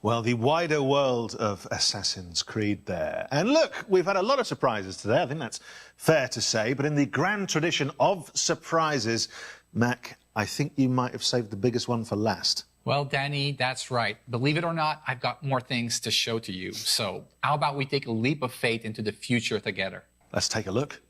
Well, the wider world of Assassin's Creed there. And look, we've had a lot of surprises today. I think that's fair to say. But in the grand tradition of surprises, Mac, I think you might have saved the biggest one for last. Well, Danny, that's right. Believe it or not, I've got more things to show to you. So how about we take a leap of faith into the future together? Let's take a look.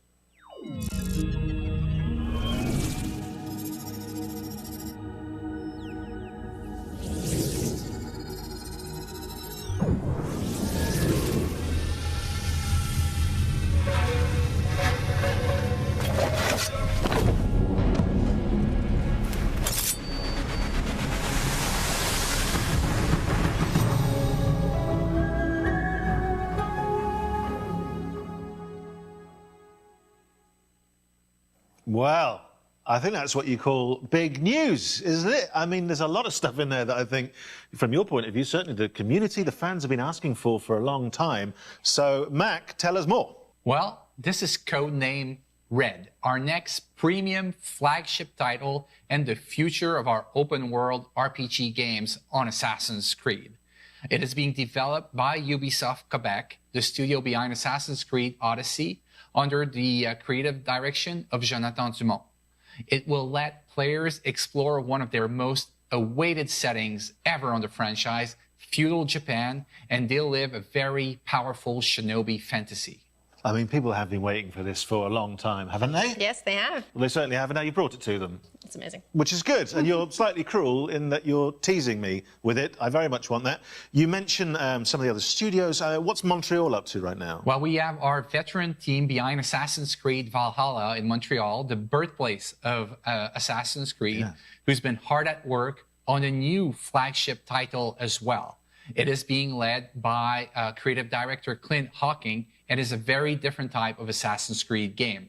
Well, I think that's what you call big news, isn't it? I mean, there's a lot of stuff in there that I think, from your point of view, certainly the community, the fans have been asking for a long time. So, Mac, tell us more. Well, this is codename Red, our next premium flagship title and the future of our open-world RPG games on Assassin's Creed. It is being developed by Ubisoft Quebec, the studio behind Assassin's Creed Odyssey, under the creative direction of Jonathan Dumont. It will let players explore one of their most awaited settings ever on the franchise, feudal Japan, and they'll live a very powerful shinobi fantasy. I mean, people have been waiting for this for a long time, haven't they? Yes, they have. Well, they certainly have, and now you brought it to them. It's amazing. Which is good, and you're slightly cruel in that you're teasing me with it. I very much want that. You mentioned some of the other studios. What's Montreal up to right now? Well, we have our veteran team behind Assassin's Creed Valhalla in Montreal, the birthplace of Assassin's Creed, who's been hard at work on a new flagship title as well. It is being led by creative director Clint Hawking, and is a very different type of Assassin's Creed game.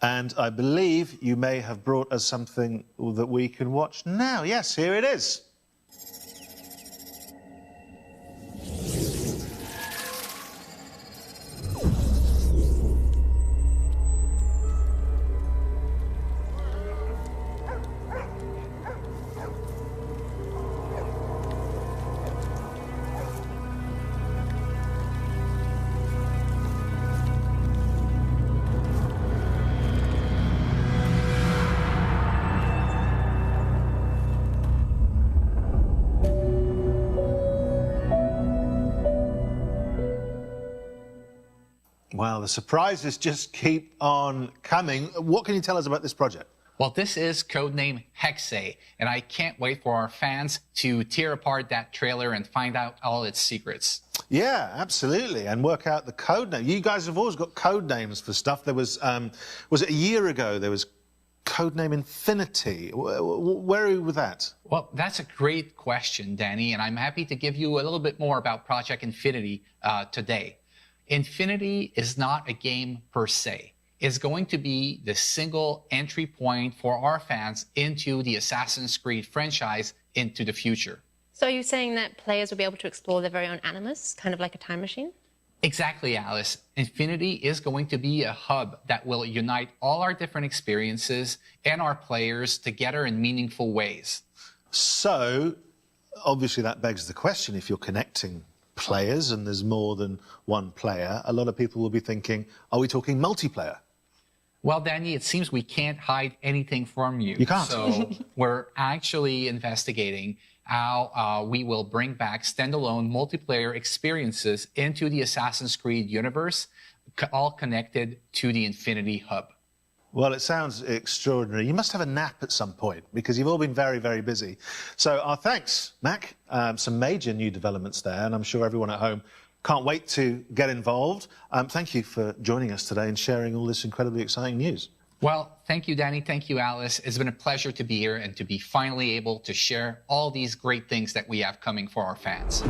And I believe you may have brought us something that we can watch now. Yes, here it is. Well, the surprises just keep on coming. What can you tell us about this project? Well, this is codename Hexe, and I can't wait for our fans to tear apart that trailer and find out all its secrets. Yeah, absolutely, and work out the code name. You guys have always got code names for stuff. There was it a year ago? There was codename Infinity. Where are you with that? Well, that's a great question, Danny, and I'm happy to give you a little bit more about Project Infinity today. Infinity is not a game per se. It's going to be the single entry point for our fans into the Assassin's Creed franchise into the future. So are you saying that players will be able to explore their very own animus, kind of like a time machine? Exactly, Alice. Infinity is going to be a hub that will unite all our different experiences and our players together in meaningful ways. So, obviously that begs the question, if you're connecting players and there's more than one player, a lot of people will be thinking, are we talking multiplayer? Well, Danny, it seems we can't hide anything from you. You can't. So we're actually investigating how we will bring back standalone multiplayer experiences into the Assassin's Creed universe, all connected to the Infinity Hub. Well, it sounds extraordinary. You must have a nap at some point, because you've all been very, very busy. So our thanks, Mac. Some major new developments there, and I'm sure everyone at home can't wait to get involved. Thank you for joining us today and sharing all this incredibly exciting news. Well, thank you, Danny. Thank you, Alice. It's been a pleasure to be here and to be finally able to share all these great things that we have coming for our fans.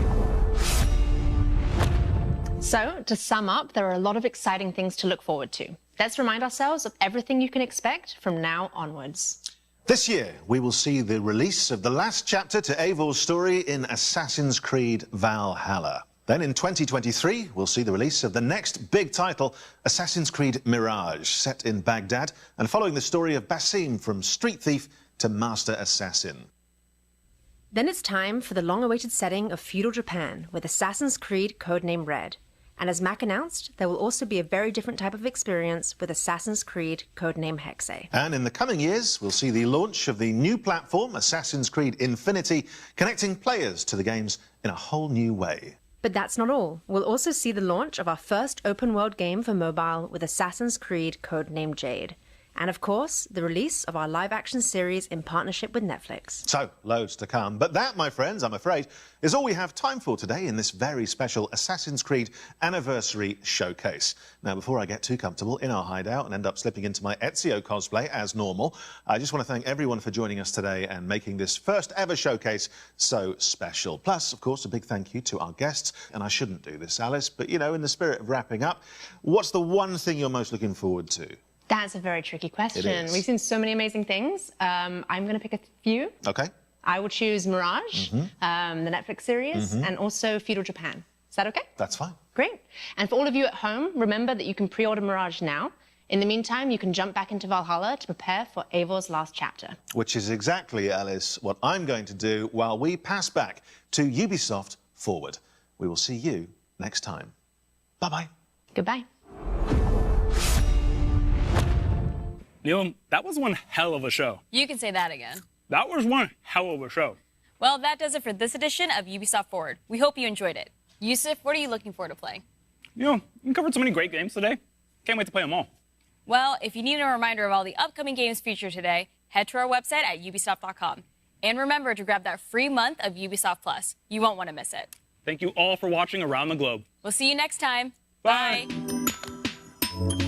So, to sum up, there are a lot of exciting things to look forward to. Let's remind ourselves of everything you can expect from now onwards. This year, we will see the release of the last chapter to Eivor's story in Assassin's Creed Valhalla. Then in 2023, we'll see the release of the next big title, Assassin's Creed Mirage, set in Baghdad and following the story of Basim from street thief to master assassin. Then it's time for the long-awaited setting of feudal Japan with Assassin's Creed codename Red. And as Mac announced, there will also be a very different type of experience with Assassin's Creed codename Hexe. And in the coming years, we'll see the launch of the new platform, Assassin's Creed Infinity, connecting players to the games in a whole new way. But that's not all. We'll also see the launch of our first open-world game for mobile with Assassin's Creed codename Jade. And of course, the release of our live-action series in partnership with Netflix. So, loads to come. But that, my friends, I'm afraid, is all we have time for today in this very special Assassin's Creed Anniversary Showcase. Now, before I get too comfortable in our hideout and end up slipping into my Ezio cosplay as normal, I just want to thank everyone for joining us today and making this first ever showcase so special. Plus, of course, a big thank you to our guests. And I shouldn't do this, Alice, but, you know, in the spirit of wrapping up, what's the one thing you're most looking forward to? That's a very tricky question. We've seen so many amazing things. I'm going to pick a few. Okay. I will choose Mirage, the Netflix series, and also Feudal Japan. Is that okay? That's fine. Great. And for all of you at home, remember that you can pre-order Mirage now. In the meantime, you can jump back into Valhalla to prepare for Eivor's last chapter. Which is exactly, Alice, what I'm going to do while we pass back to Ubisoft Forward. We will see you next time. Bye-bye. Goodbye. Neil, that was one hell of a show. You can say that again. That was one hell of a show. Well, that does it for this edition of Ubisoft Forward. We hope you enjoyed it. Yusuf, what are you looking forward to play? You know, we covered so many great games today. Can't wait to play them all. Well, if you need a reminder of all the upcoming games featured today, head to our website at ubisoft.com. And remember to grab that free month of Ubisoft Plus. You won't want to miss it. Thank you all for watching around the globe. We'll see you next time. Bye. Bye.